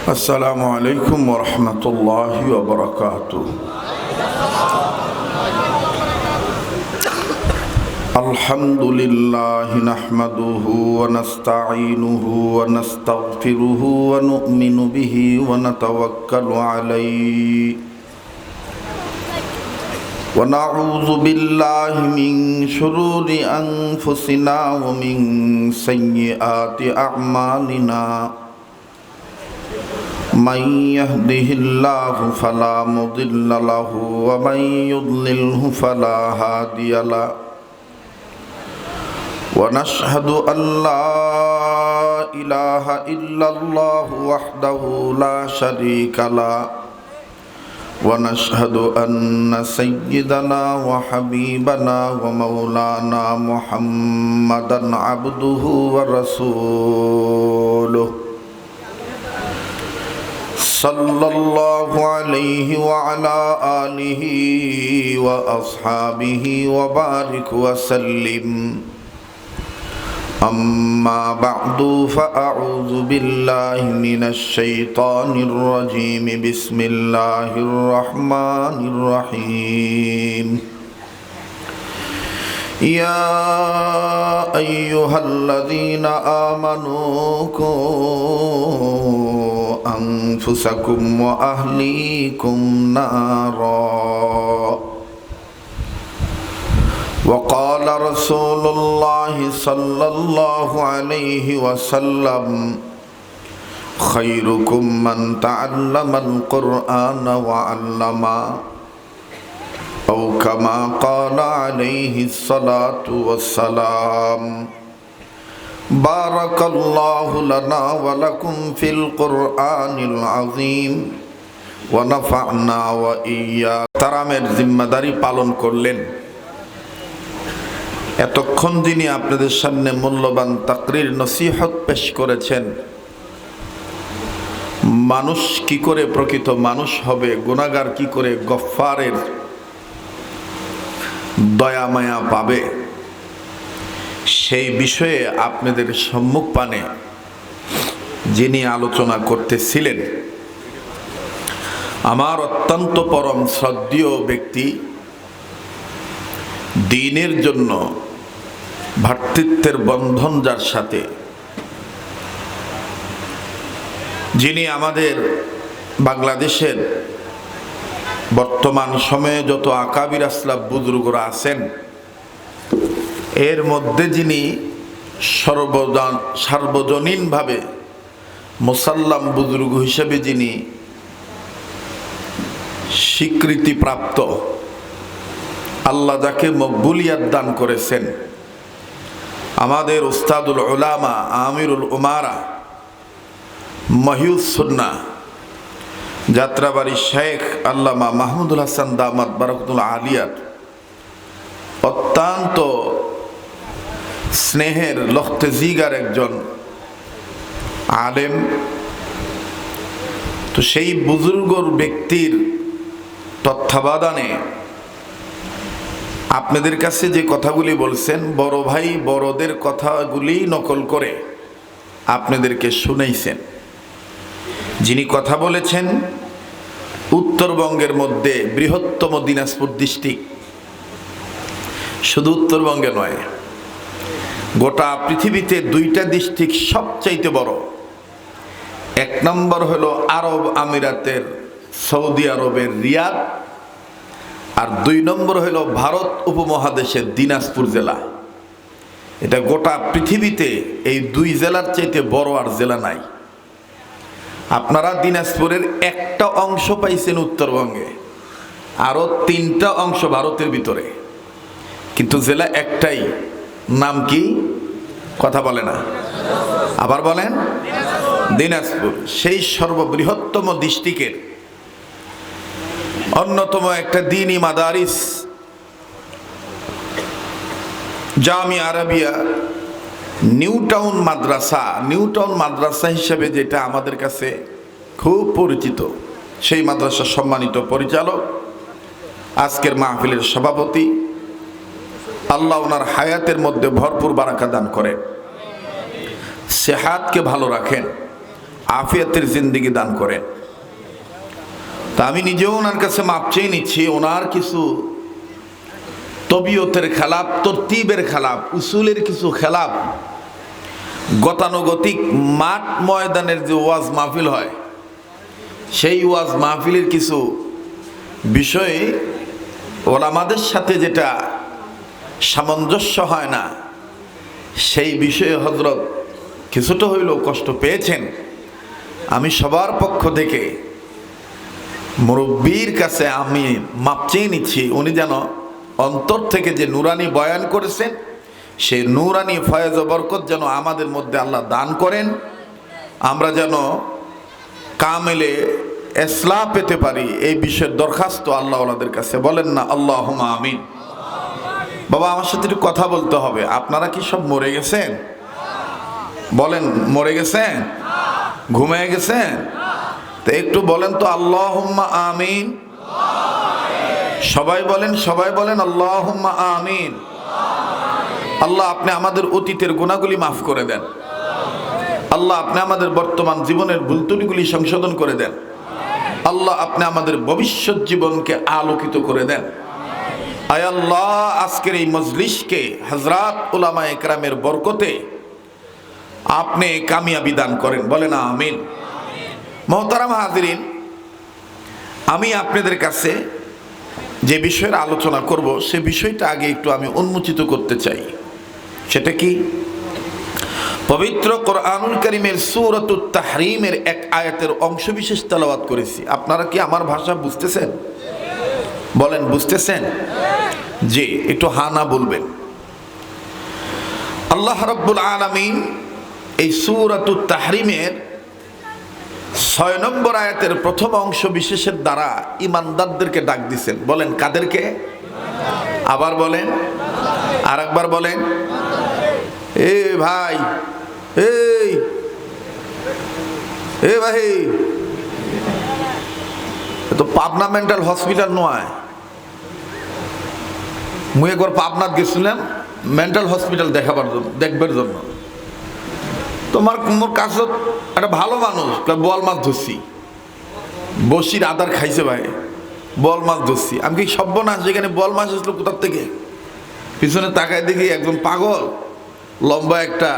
আসসালামু আলাইকুম ওয়া রাহমাতুল্লাহি ওয়া বারাকাতুহু। আলহামদুলিল্লাহি নাহমাদুহু ওয়া নাস্তাঈনুহু ওয়া নাস্তাগফিরুহু ওয়া নু'মিনু বিহি ওয়া নাতাওয়াক্কালু আলাইহি ওয়া নাউযু বিল্লাহি মিন শুরুরি আনফুসিনা ওয়া মিন সাইয়্যাতি আ'মালিনা। من يهده الله فلا مضل له ومن يضلله فلا هادي له ونشهد أن لا إله إلا الله وحده لا شريك له ونشهد أن سيدنا وحبيبنا ومولانا محمدا عبده ورسوله صلى الله عليه وعلى آله وأصحابه وبارك وسلم أما بعد فأعوذ بالله من الشيطان الرجيم بسم الله الرحمن الرحيم يا أيها الذين آمنوا قوا أنفسكم وأهليكم نارا وقال رسول الله صلى الله عليه وسلم خيركم من تعلم القرآن وعلمه أو كما قال عليه الصلاة والسلام بارك الله لنا ولكم في القرآن العظيم ونفعنا وإياكم। তারামের জিম্মাদারি পালন করলেন। এতক্ষণ যিনি আপনাদের সামনে মূল্যবান তাকরির নসিহত পেশ করেছেন, মানুষ কি করে প্রকৃত মানুষ হবে, গুনাহগার কি করে গফফারের দয়া মায়া পাবে, সেই বিষয়ে আপনাদের সম্মুখ পানে যিনি আলোচনা করতেছিলেন, আমার অত্যন্ত পরম শ্রদ্ধেয় ব্যক্তি, দ্বীনের জন্য ভ্রাতৃত্বের বন্ধন যার সাথে, যিনি আমাদের বাংলাদেশের বর্তমান সময়ে যত আকাবির আসলাফ বুজুর্গরা আছেন, এর মধ্যে যিনি সার্বজনীনভাবে মুসাল্লাম বুজুর্গ হিসেবে যিনি স্বীকৃতিপ্রাপ্ত, আল্লাহ যাকে মকবুলিয়াত দান করেছেন, আমাদের উস্তাদুল উলামা আমিরুল উমারা মহিউস সুন্নাহ যাত্রাবাড়ি শেখ আল্লামা মাহমুদুল হাসান দামাত বারাকাতুল আলিয়াত অত্যন্ত স্নেহের লখতে জিগার একজন আলেম। তো সেই বুজুর্গর ব্যক্তির তত্ত্বাবধানে আপনাদের কাছে যে কথাগুলি বলছেন, বড় ভাই বড়দের কথাগুলি নকল করে আপনাদেরকে শুনাইছেন। যিনি কথা বলেছেন উত্তরবঙ্গের মধ্যে বৃহত্তম দিনাজপুর ডিস্ট্রিক্ট, শুধু উত্তরবঙ্গে নয়, গোটা পৃথিবীতে দুইটা ডিস্ট্রিক্ট সবচাইতে বড়। এক নম্বর হলো আরব আমিরাতের সৌদি আরবের রিয়াদ, আর দুই নম্বর হলো ভারত উপমহাদেশের দিনাজপুর জেলা। এটা গোটা পৃথিবীতে এই দুই জেলার চাইতে বড় আর জেলা নাই। আপনারা দিনাজপুরের একটা অংশ পাইছেন উত্তরবঙ্গে, আরও তিনটা অংশ ভারতের ভিতরে, কিন্তু জেলা একটাই। নাম কি? কথা বলে না, আবার বলেন। দিনাজপুর সেই সর্ববৃহত্তম ডিস্ট্রিক্টের অন্যতম একটা দ্বীনি মাদারিস জামিয়া আরবিয়া নিউ টাউন মাদ্রাসা হিসেবে যেটা আমাদের কাছে খুব পরিচিত, সেই মাদ্রাসার সম্মানিত পরিচালক, আজকের মাহফিলের সভাপতি, আল্লাহ ওনার হায়াতের মধ্যে ভরপুর বারাকা দান করেন, সেহাতকে ভালো রাখেন, আফিয়াতের জিন্দেগি দান করেন। তা আমি নিজেও ওনার কাছে মাপ চেয়ে নিচ্ছি, ওনার কিছু তবিয়তের খেলাপ, তরতিবের খেলাপ, উসুলের কিছু খেলাপ, গতানুগতিক মাঠ ময়দানের যে ওয়াজ মাহফিল হয়, সেই ওয়াজ মাহফিলের কিছু বিষয়ে ওলামাদের সাথে যেটা সামঞ্জস্য হয় না, সেই বিষয়ে হযরত কিছুটা হইলেও কষ্ট পেয়েছেন। আমি সবার পক্ষ থেকে মুরব্বীর কাছে আমি মাপ চেয়ে নিচ্ছি, উনি যেন অন্তর থেকে যে নুরানি বয়ান করেছেন, সেই নুরানি ফয়েজ ও বরকত যেন আমাদের মধ্যে আল্লাহ দান করেন, আমরা যেন কামেলে ইসলাহ পেতে পারি, এই বিষয়ের দরখাস্ত আল্লাহ ওনাদের কাছে। বলেন না আল্লাহুম্মা আমিন। বাবা, আমার সাথে একটু কথা বলতে হবে। আপনারা কি সব মরে গেছেন? বলেন, মরে গেছেন? ঘুমিয়ে গেছেন? তো একটু বলেন তো আল্লাহুম্মা আমিন। সবাই বলেন, সবাই বলেন আল্লাহুম্মা আমিন। আল্লাহ, আপনি আমাদের অতীতের গুনাহগুলি মাফ করে দেন। আল্লাহ, আপনি আমাদের বর্তমান জীবনের ভুল ত্রুটিগুলি সংশোধন করে দেন। আল্লাহ, আপনি আমাদের ভবিষ্যৎ জীবনকে আলোকিত করে দেন। আয় আল্লাহ, আজকের এই মজলিসকে হযরত উলামায়ে কেরামের বরকতে আপনি কামিয়াবি দান করেন। বলেন আমিন। মোহতারাম হাজিরিন, আমি আপনাদের কাছে যে বিষয়ের আলোচনা করব, সে বিষয়টা আগে একটু আমি উন্মোচিত করতে চাই। সেটা কি? পবিত্র কোরআনুল কারীমের সূরাতুত তাহরীমের এক আয়াতের অংশবিশেষ তেলাওয়াত করেছি। আপনারা কি আমার ভাষা বুঝতেছেন? বলেন, বুঝতেছেন? জি, একটু হ্যাঁ না বলবেন। আল্লাহ রাব্বুল আলামিন এই সূরাতুত তাহরীমের ৬ নম্বর আয়াতের প্রথম অংশ বিশেষের দ্বারা ঈমানদারদেরকে ডাক দিছেন। বলেন, কাদেরকে? আবার বলেন, আরেকবার বলেন। এ ভাই, এ ভাই, তো পাবনা মেন্টাল হসপিটাল নয়। মুই একবার পাবনাত গেছিলাম মেন্টাল হসপিটাল দেখবার জন্য। তোমার মোর কাছে একটা ভালো মানুষ, বল মাছ ধরছি, বসির আদার খাইছে ভাই, বল মাছ ধরছি। আমি কি সর্বনাশ, যেখানে বল মাছ আসলো কোথার থেকে? পিছনে তাকায় দেখি একজন পাগল লম্বা একটা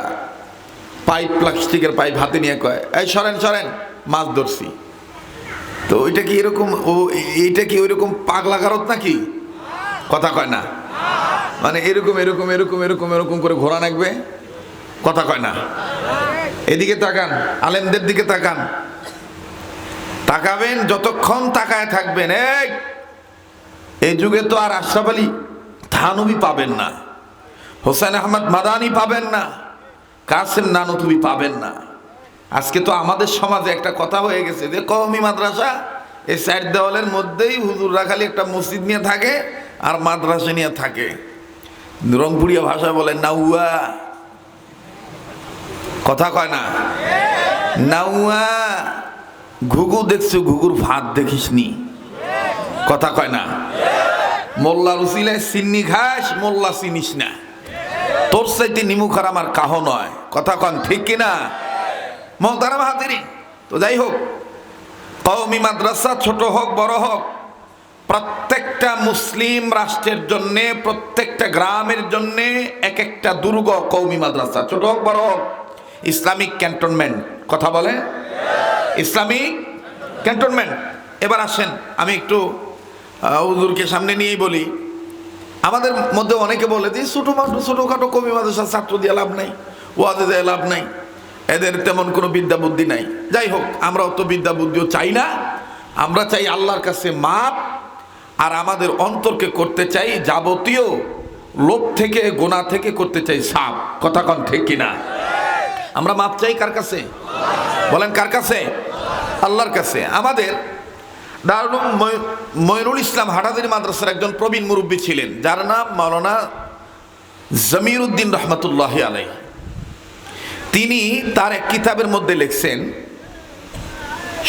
পাইপ, প্লাস্টিকের পাইপ হাতে নিয়ে কয়, এই সরেন সরেন, মাছ ধরছি। তো ওইটা কি এরকম, এইটা কি ওইরকম পাগলা গারত নাকি? কথা কয় না, মানে এরকম এরকম এরকম এরকম এরকম করে ঘোরা নাকবে, কথা কয় না। এদিকে তাকান, আলেমদের দিকে তাকান, তাকাবেন, যতক্ষণ তাকায় থাকবেন। এই যুগে তো আর আশরাফ আলী থানবী পাবেন না, হোসেন আহমদ মাদানি পাবেন না, কাসেম নানুতুবি পাবেন না। আজকে তো আমাদের সমাজে একটা কথা হয়ে গেছে যে কওমি মাদ্রাসা, এই সাইড দেওয়ালের মধ্যেই হুজুররা খালি একটা মসজিদ নিয়ে থাকে আর মাদ্রাসা নিয়ে থাকে। রংপুরিয়া ভাষায় বলে নাউয়া, কথা কয় না, নাউয়া। ঘুঘু দেখছো, ঘুঘুর ভাত দেখিস নি, কথা কয় না। মোল্লার উসিলায় চিন্নি খাস, মোল্লা চিনিস না, তোর চাইতে নিমুখার আমার কাহ নয়, কথা কন ঠিক কিনা? মোহতারাম হাজিরিন, তো যাই হোক, কওমি মাদ্রাসা ছোট হোক বড় হোক, প্রত্যেকটা মুসলিম রাষ্ট্রের জন্য, প্রত্যেকটা গ্রামের জন্য এক একটা দুর্গ কওমি মাদ্রাসা, ছোট হোক বড় হোক। ইসলামিক ক্যান্টনমেন্ট, কথা বলে, ইসলামিক ক্যান্টনমেন্ট। এবার আসেন, আমি একটু হুজুরকে সামনে নিয়েই বলি। আমাদের মধ্যে অনেকে বলে যে ছোটোখাটো কওমি মাদ্রাসা ছাত্র দিয়ে লাভ নাই, ওয়াজে দিয়ে লাভ নাই, এদের তেমন কোনো বিদ্যা বুদ্ধি নাই। যাই হোক, আমরা অত বিদ্যা বুদ্ধিও চাই না, আমরা চাই আল্লাহর কাছে মাপ, আর আমাদের অন্তরকে করতে চাই যাবতীয় লোভ থেকে, গোনা থেকে করতে চাই সাফ, কথা কন ঠিক কিনা? আমরা মাপ চাই কার কাছে? বলেন, কার কাছে? আল্লাহর কাছে। আমাদের দারুল মঈনুল ইসলাম হাটাজারি মাদ্রাসার একজন প্রবীণ মুরব্বী ছিলেন, যার নাম মাওলানা জমির উদ্দিন রহমতুল্লাহ আলাইহি। তিনি তার এক কিতাবের মধ্যে লিখছেন,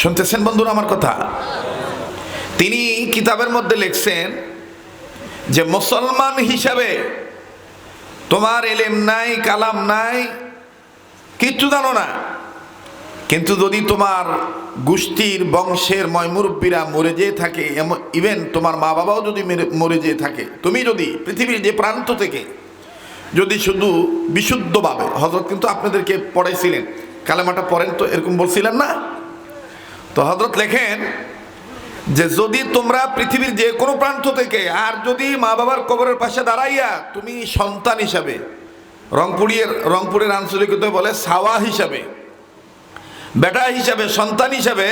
শুনতেছেন বন্ধুরা আমার কথা? তিনি কিতাবের মধ্যে লিখছেন যে মুসলমান হিসাবে তোমার এলেম নাই, কালাম নাই, কিচ্ছু জানো না, কিন্তু যদি তোমার গোষ্ঠীর বংশের ময়মুরব্বীরা মরে যেয়ে থাকে, ইভেন তোমার মা বাবাও যদি মরে যেয়ে থাকে, তুমি যদি পৃথিবীর যে প্রান্ত থেকে যদি শুধু বিশুদ্ধভাবে, হযরত কিন্তু আপনাদেরকে পড়াইছিলেন, কালেমাটা পড়েন তো, এরকম বলছিলেন না? তো হযরত লেখেন যে যদি তোমরা পৃথিবীর যে কোনো প্রান্ত থেকে, আর যদি মা বাবার কবরের পাশে দাঁড়াইয়া তুমি সন্তান হিসাবে, রংপুরের আঞ্চলিকতায় বলে সাওয়া হিসাবে, বেটা হিসাবে, সন্তান হিসাবে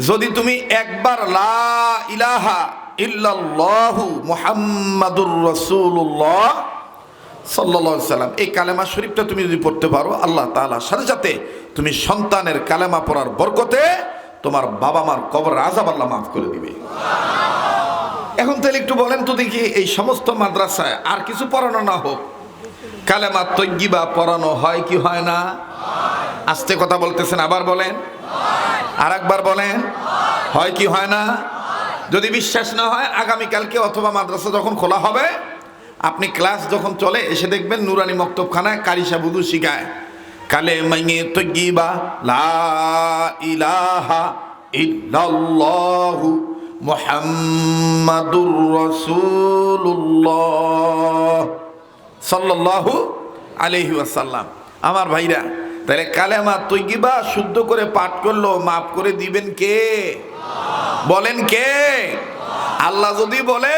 যদি তুমি একবার লা ইলাহা ইল্লাল্লাহু মুহাম্মাদুর রাসূলুল্লাহ সাল্লাল্লাহু আলাইহি সাল্লাম এই কালেমা শরীফটা তুমি যদি পড়তে পারো, আল্লাহ তাআলার সাথে সাথে তুমি সন্তানের কালেমা পড়ার বরকতে তোমার বাবা মার কবর আযাব আল্লাহ মাফ করে দিবে। এখন তাহলে একটু বলেন তো দেখি, এই সমস্ত মাদ্রাসায় আর কিছু পড়ানো না হোক, কালেমা তয়্যিবা পড়ানো হয় কি হয় না? আস্তে কথা বলতেছেন, আবার বলেন, আর একবার বলেন, হয় কি হয় না? যদি বিশ্বাস না হয়, আগামীকালকে অথবা মাদ্রাসা যখন খোলা হবে, আপনি ক্লাস যখন চলে এসে দেখবেন নুরানি মক্তবখানায় কারি সাহেব উর্দু শিখায়, কালেমায়ে তয়্যিবা লা ইলাহা ইল্লাল্লাহু মুহাম্মাদুর রাসূলুল্লাহ সাল্লাল্লাহু আলাইহি ওয়াসাল্লাম। আমার ভাইরা, তাহলে কালেমা তয়্যিবা শুদ্ধ করে পাঠ করলো মাফ করে দিবেন কে? বলেন কে? আল্লাহ যদি বলে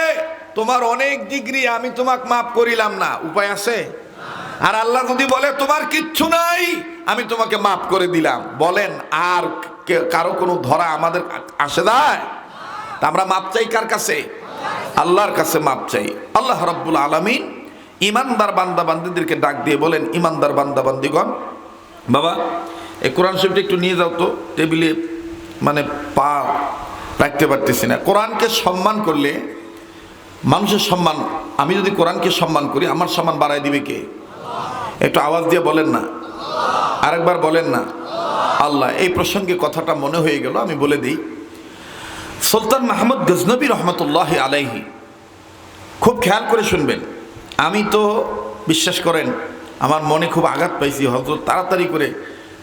তোমার অনেক ডিগ্রি, আমি তোমাকে মাফ করিলাম না, উপায় আছে? আর আল্লাহ যদি বলে তোমার কিচ্ছু নাই, আমি তোমাকে মাফ করে দিলাম, বলেন আর কারো কোনো ধরা আমাদের আসে যায়? তা আমরা মাপ চাই কার কাছে? আল্লাহর কাছে মাপ চাই। আল্লাহ রাব্বুল আলামিন ইমানদার বান্দা বান্দীদেরকে ডাক দিয়ে বলেন, ইমানদার বান্দা বান্দীগণ, বাবা এই কোরআন শরীফটা একটু নিয়ে যাও তো, টেবিলে মানে পা রাখতে পারতেছি না। কোরআনকে সম্মান করলে মানুষের সম্মান, আমি যদি কোরআনকে সম্মান করি, আমার সম্মান বাড়ায় দিবে কে? একটু আওয়াজ দিয়ে বলেন না, আরেকবার বলেন না, আল্লাহ। এই প্রসঙ্গে কথাটা মনে হয়ে গেল, আমি বলে দিই। সুলতান মাহমুদ গজনবী রহমতুল্লাহ আলাইহি, খুব খেয়াল করে শুনবেন। আমি তো বিশ্বাস করেন আমার মনে খুব আঘাত পাইছি, হযরত তাড়াতাড়ি করে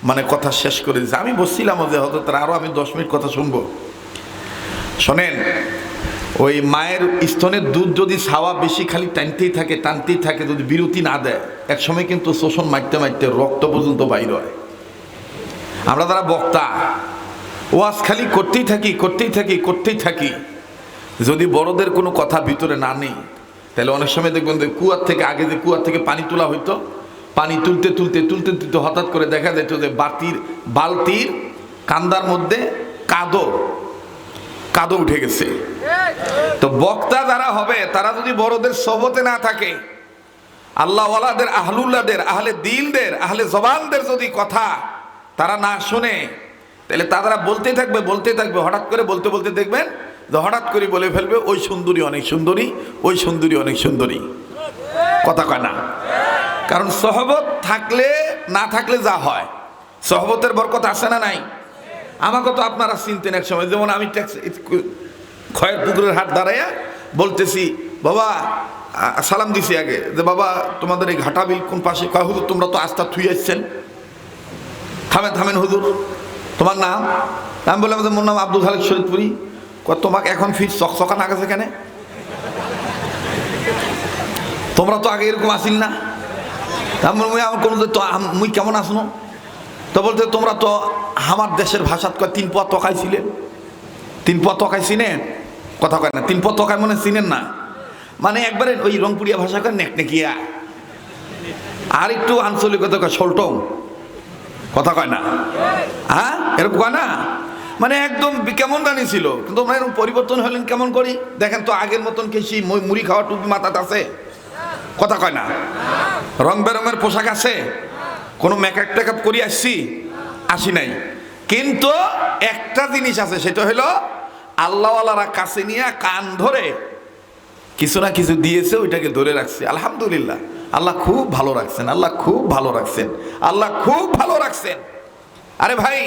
মানে কথা শেষ করে দিয়েছে। আমি বলছিলাম যে হযরত আরও আমি 10 মিনিট কথা শুনবো। শোনেন, ওই মায়ের স্তনের দুধ যদি ছাওয়া বেশি খালি টানতেই থাকে, যদি বিরতি না দেয়, এক সময় কিন্তু শোষণ মারতে মারতে রক্ত পর্যন্ত বাইর হয়। আমরা যারা বক্তা, ওয়াজ খালি করতেই থাকি, যদি বড়দের কোনো কথা ভিতরে না নেই, তাহলে অনেক সময় দেখবেন যে কুয়ার থেকে, আগে যে কুয়ার থেকে পানি তোলা হইতো, পানি তুলতে হঠাৎ করে দেখা যেত যে বালতির কান্দার মধ্যে কাদো উঠে গেছে। তো বক্তা যারা হবে, তারা যদি বড়দের সোহবতে না থাকে, আল্লাহওয়ালাদের, আহলুল্লাহদের, আহলে দিলদের, আহলে জবানদের যদি কথা তারা না শুনে, তাহলে তারা বলতেই থাকবে, হঠাৎ করে বলতে দেখবেন যে হঠাৎ করে বলে ফেলবে, ওই সুন্দরী অনেক সুন্দরী, ওই সুন্দরী অনেক সুন্দরী। কথা কয় না? কারণ সহবত থাকলে না থাকলে যা হয়, সহবতের বরকত আছে না নাই? আমাকে তো আপনারা চিনতেন এক সময়, যেমন আমি খয়ের পুকুরের হাট দাঁড়াইয়া বলতেছি, বাবা সালাম দিছি আগে, যে বাবা তোমাদের এই ঘাটা বিল কোন পাশে? কয় হুজুর তোমরা তো আস্থা থুই আসছেন, থামেন হুজুর, তোমার নাম? আমি বললাম যে মোর নাম আব্দুল খালেক শরীদপুরি। তোমাকে এখন ফির চকচকা না গেছে কেন? তোমরা তো আগে এরকম আসিল না। আমার কোনো মুই কেমন আসনো? তো বলতে তোমরা তো আমার দেশের ভাষাত কয় 3 পোয়া তকাইছিলেন। 3 পোয়া তকাই চিনেন? কথা কয় না, 3 পোয়া তকাই মনে চিনেন না, মানে একবারে ওই রংপুরিয়া ভাষা কয় নেকনেকিয়া, আর একটু আঞ্চলিকতা কয় শোলটং। কথা কয় না? হ্যাঁ, এরকম কয় না, মানে একদম কেমন জানি ছিল। কিন্তু তোমরা এরকম পরিবর্তন হলেন কেমন করি? দেখেন তো আগের মতন কি সেই মুড়ি খাওয়া টুপি মাথাতে আছে? কথা কয় না? রং বেরঙের পোশাক আছে? কোনো মেকআপ করি আসি নাই। কিন্তু একটা জিনিস আছে, সেটা হলো আল্লাহওয়ালারা কাছে নিয়ে কান ধরে কিছু না কিছু দিয়েছে, ওইটাকে ধরে রাখছে। আলহামদুলিল্লাহ, আল্লাহ খুব ভালো রাখছেন, আল্লাহ খুব ভালো রাখছেন। আরে ভাই,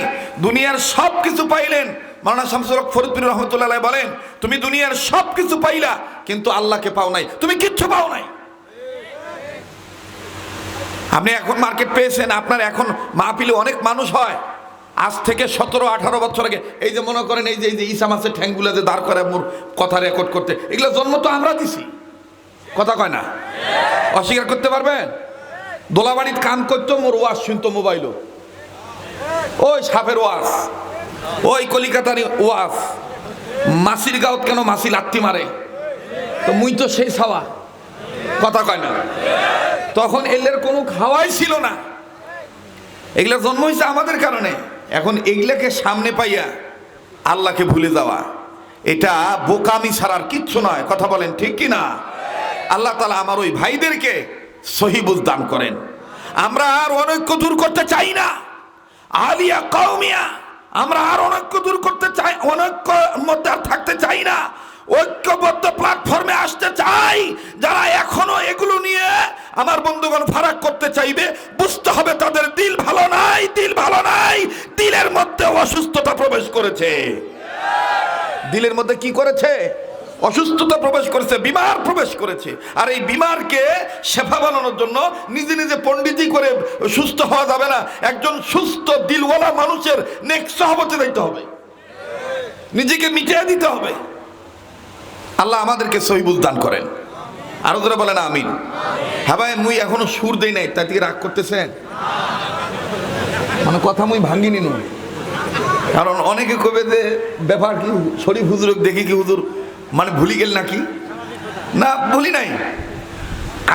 দুনিয়ার সব কিছু পাইলেন, মাওলানা শামসুল হক ফরিদপুরি রহমতুল্লাহ আলাইহি বলেন, তুমি দুনিয়ার সব কিছু পাইলা কিন্তু আল্লাহকে পাও নাই, তুমি কিচ্ছু পাও নাই। আপনি এখন মার্কেট পেয়েছেন, আপনার এখন মাহফিলে অনেক মানুষ হয়, আজ থেকে 17-18 বছর আগে, এই যে মনে করেন এই যে ঈসা মাসের ঠ্যাংগুলো যে দাঁড় করে মোর কথা রেকর্ড করতে, এগুলো জন্ম তো আমরা দিছি, কথা কয় না? অস্বীকার করতে পারবেন? দোলাবাড়ির কাম করতো, মোর ওয়াজ শুনতো মোবাইলও, ওই সাপের ওয়াজ, ওই কলিকাতার ওয়াজ, মাসির গাঁত কেন মাসি লাত্তি মারে, তো মুই তো সেই ছাওয়া, কথা কয় না? তখন এলের কোনো খাওয়াই ছিল না, এগুলা জন্ম হয়েছে আমাদের কারণে। এখন এগুলাকে সামনে পাইয়া আল্লাহকে ভুলে যাওয়া, এটা বোকামি ছাড়ার কিচ্ছু নয়, কথা বলেন ঠিক কি না? আল্লাহ তাআলা আমার ওই ভাইদেরকে সহি বুঝ দান করেন। আমরা আর অনৈক্য দূর করতে চাই না, আলিয়া কওমিয়া, আমরা আর অনৈক্য দূর করতে চাই, অনৈক্য মধ্যে আর থাকতে চাই না, ঐক্যবদ্ধ প্ল্যাটফর্মে আসতে চাই। যারা এখনো এগুলো নিয়ে আমার বন্ধুগণ ফারাক করতে চাইবে, বুঝতে হবে তাদের দিল ভালো নাই, দিল ভালো নাই, দিলের মধ্যে অসুস্থতা প্রবেশ করেছে। দিলের মধ্যে কি করেছে? অসুস্থতা প্রবেশ করেছে, বিমার প্রবেশ করেছে। আর এই বিমারকে শেফা বানানোর জন্য নিজে নিজে পণ্ডিতি করে সুস্থ হওয়া যাবে না। একজন সুস্থ দিলওয়ালা মানুষের নেক সহবতে দিতে হবে, নিজেকে মিটিয়ে দিতে হবে। আল্লাহ আমাদেরকে সহিবুল দান করেন। আরো ধরে বলেন আমিন। হ্যাঁ ভাই, মুই এখনো সুর দেই নাই, তাই থেকে রাগ করতেছেন? মানে কথা মুই ভাঙ্গিনি নু, কারণ অনেকে কবে যে ব্যাপার কি শরীফ হুজুর দেখি কি হুজুর মানে ভুলি গেল নাকি? না, ভুলি নাই।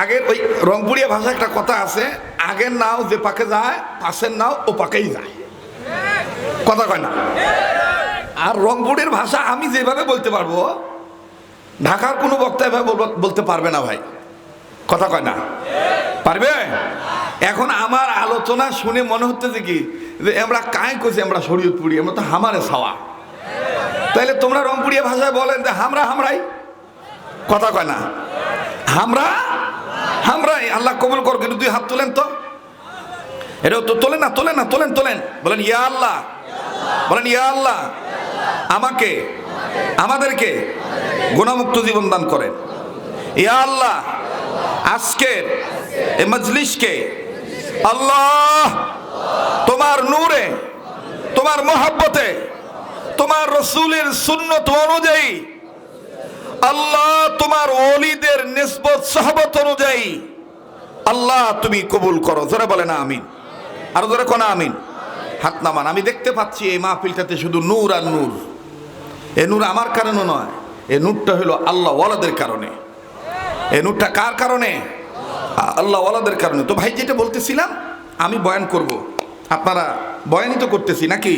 আগের ওই রংপুরিয়া ভাষা একটা কথা আছে, আগের নাও যে পাকে যায়, পাশের নাও ও পাকেই যায়, কথা কয় না? আর রংপুরের ভাষা আমি যেভাবে বলতে পারবো, ঢাকার কোনো বক্তা এভাবে বলতে পারবে না ভাই, কথা কয় না? পারবে? এখন আমার আলোচনা শুনে মনে হচ্ছে যে কি, যে আমরা কায় করছি, আমরা শরীয়তপুরি, আমরা তো হামারে ছাওয়া। তাইলে তোমরা রংপুরিয়া ভাষায় বলেন যে হামরা হামরাই, কথা কয় না? হামরা হামরাই। আল্লাহ কবুল কর, কিন্তু 2 হাত তোলেন তো, এটাও তো তোলেন না, তোলেন না, তোলেন তোলেন, বলেন ইয়া আল্লাহ, বলেন ইয়া আল্লাহ, আমাকে আমাদেরকে গুনাহমুক্ত জীবন দান করেন। ইয়া আল্লাহ, আজকের এই মজলিসকে আল্লাহ তোমার নূরে, তোমার মহব্বতে, তোমার রসুলের সুন্নত অনুযায়ী, আল্লাহ তোমার ওলিদের নিসবত সহবত অনুযায়ী আল্লাহ তুমি কবুল করো। জোরে বলে না আমিন, আরো জোরে কোনা আমিন। হাত নামান। আমি দেখতে পাচ্ছি এই মাহফিলটাতে শুধু নূর আর নূর। এ নূর আমার কারণে নয়, এ নূরটা হলো আল্লাহ ওয়ালাদের কারণে। এ নূরটা কার কারণে? আল্লাহ ওয়ালাদের কারণে। তো ভাই, যেটা বলতেছিলাম, আমি বয়ান করব, আপনারা বয়ানই তো করতেছি নাকি?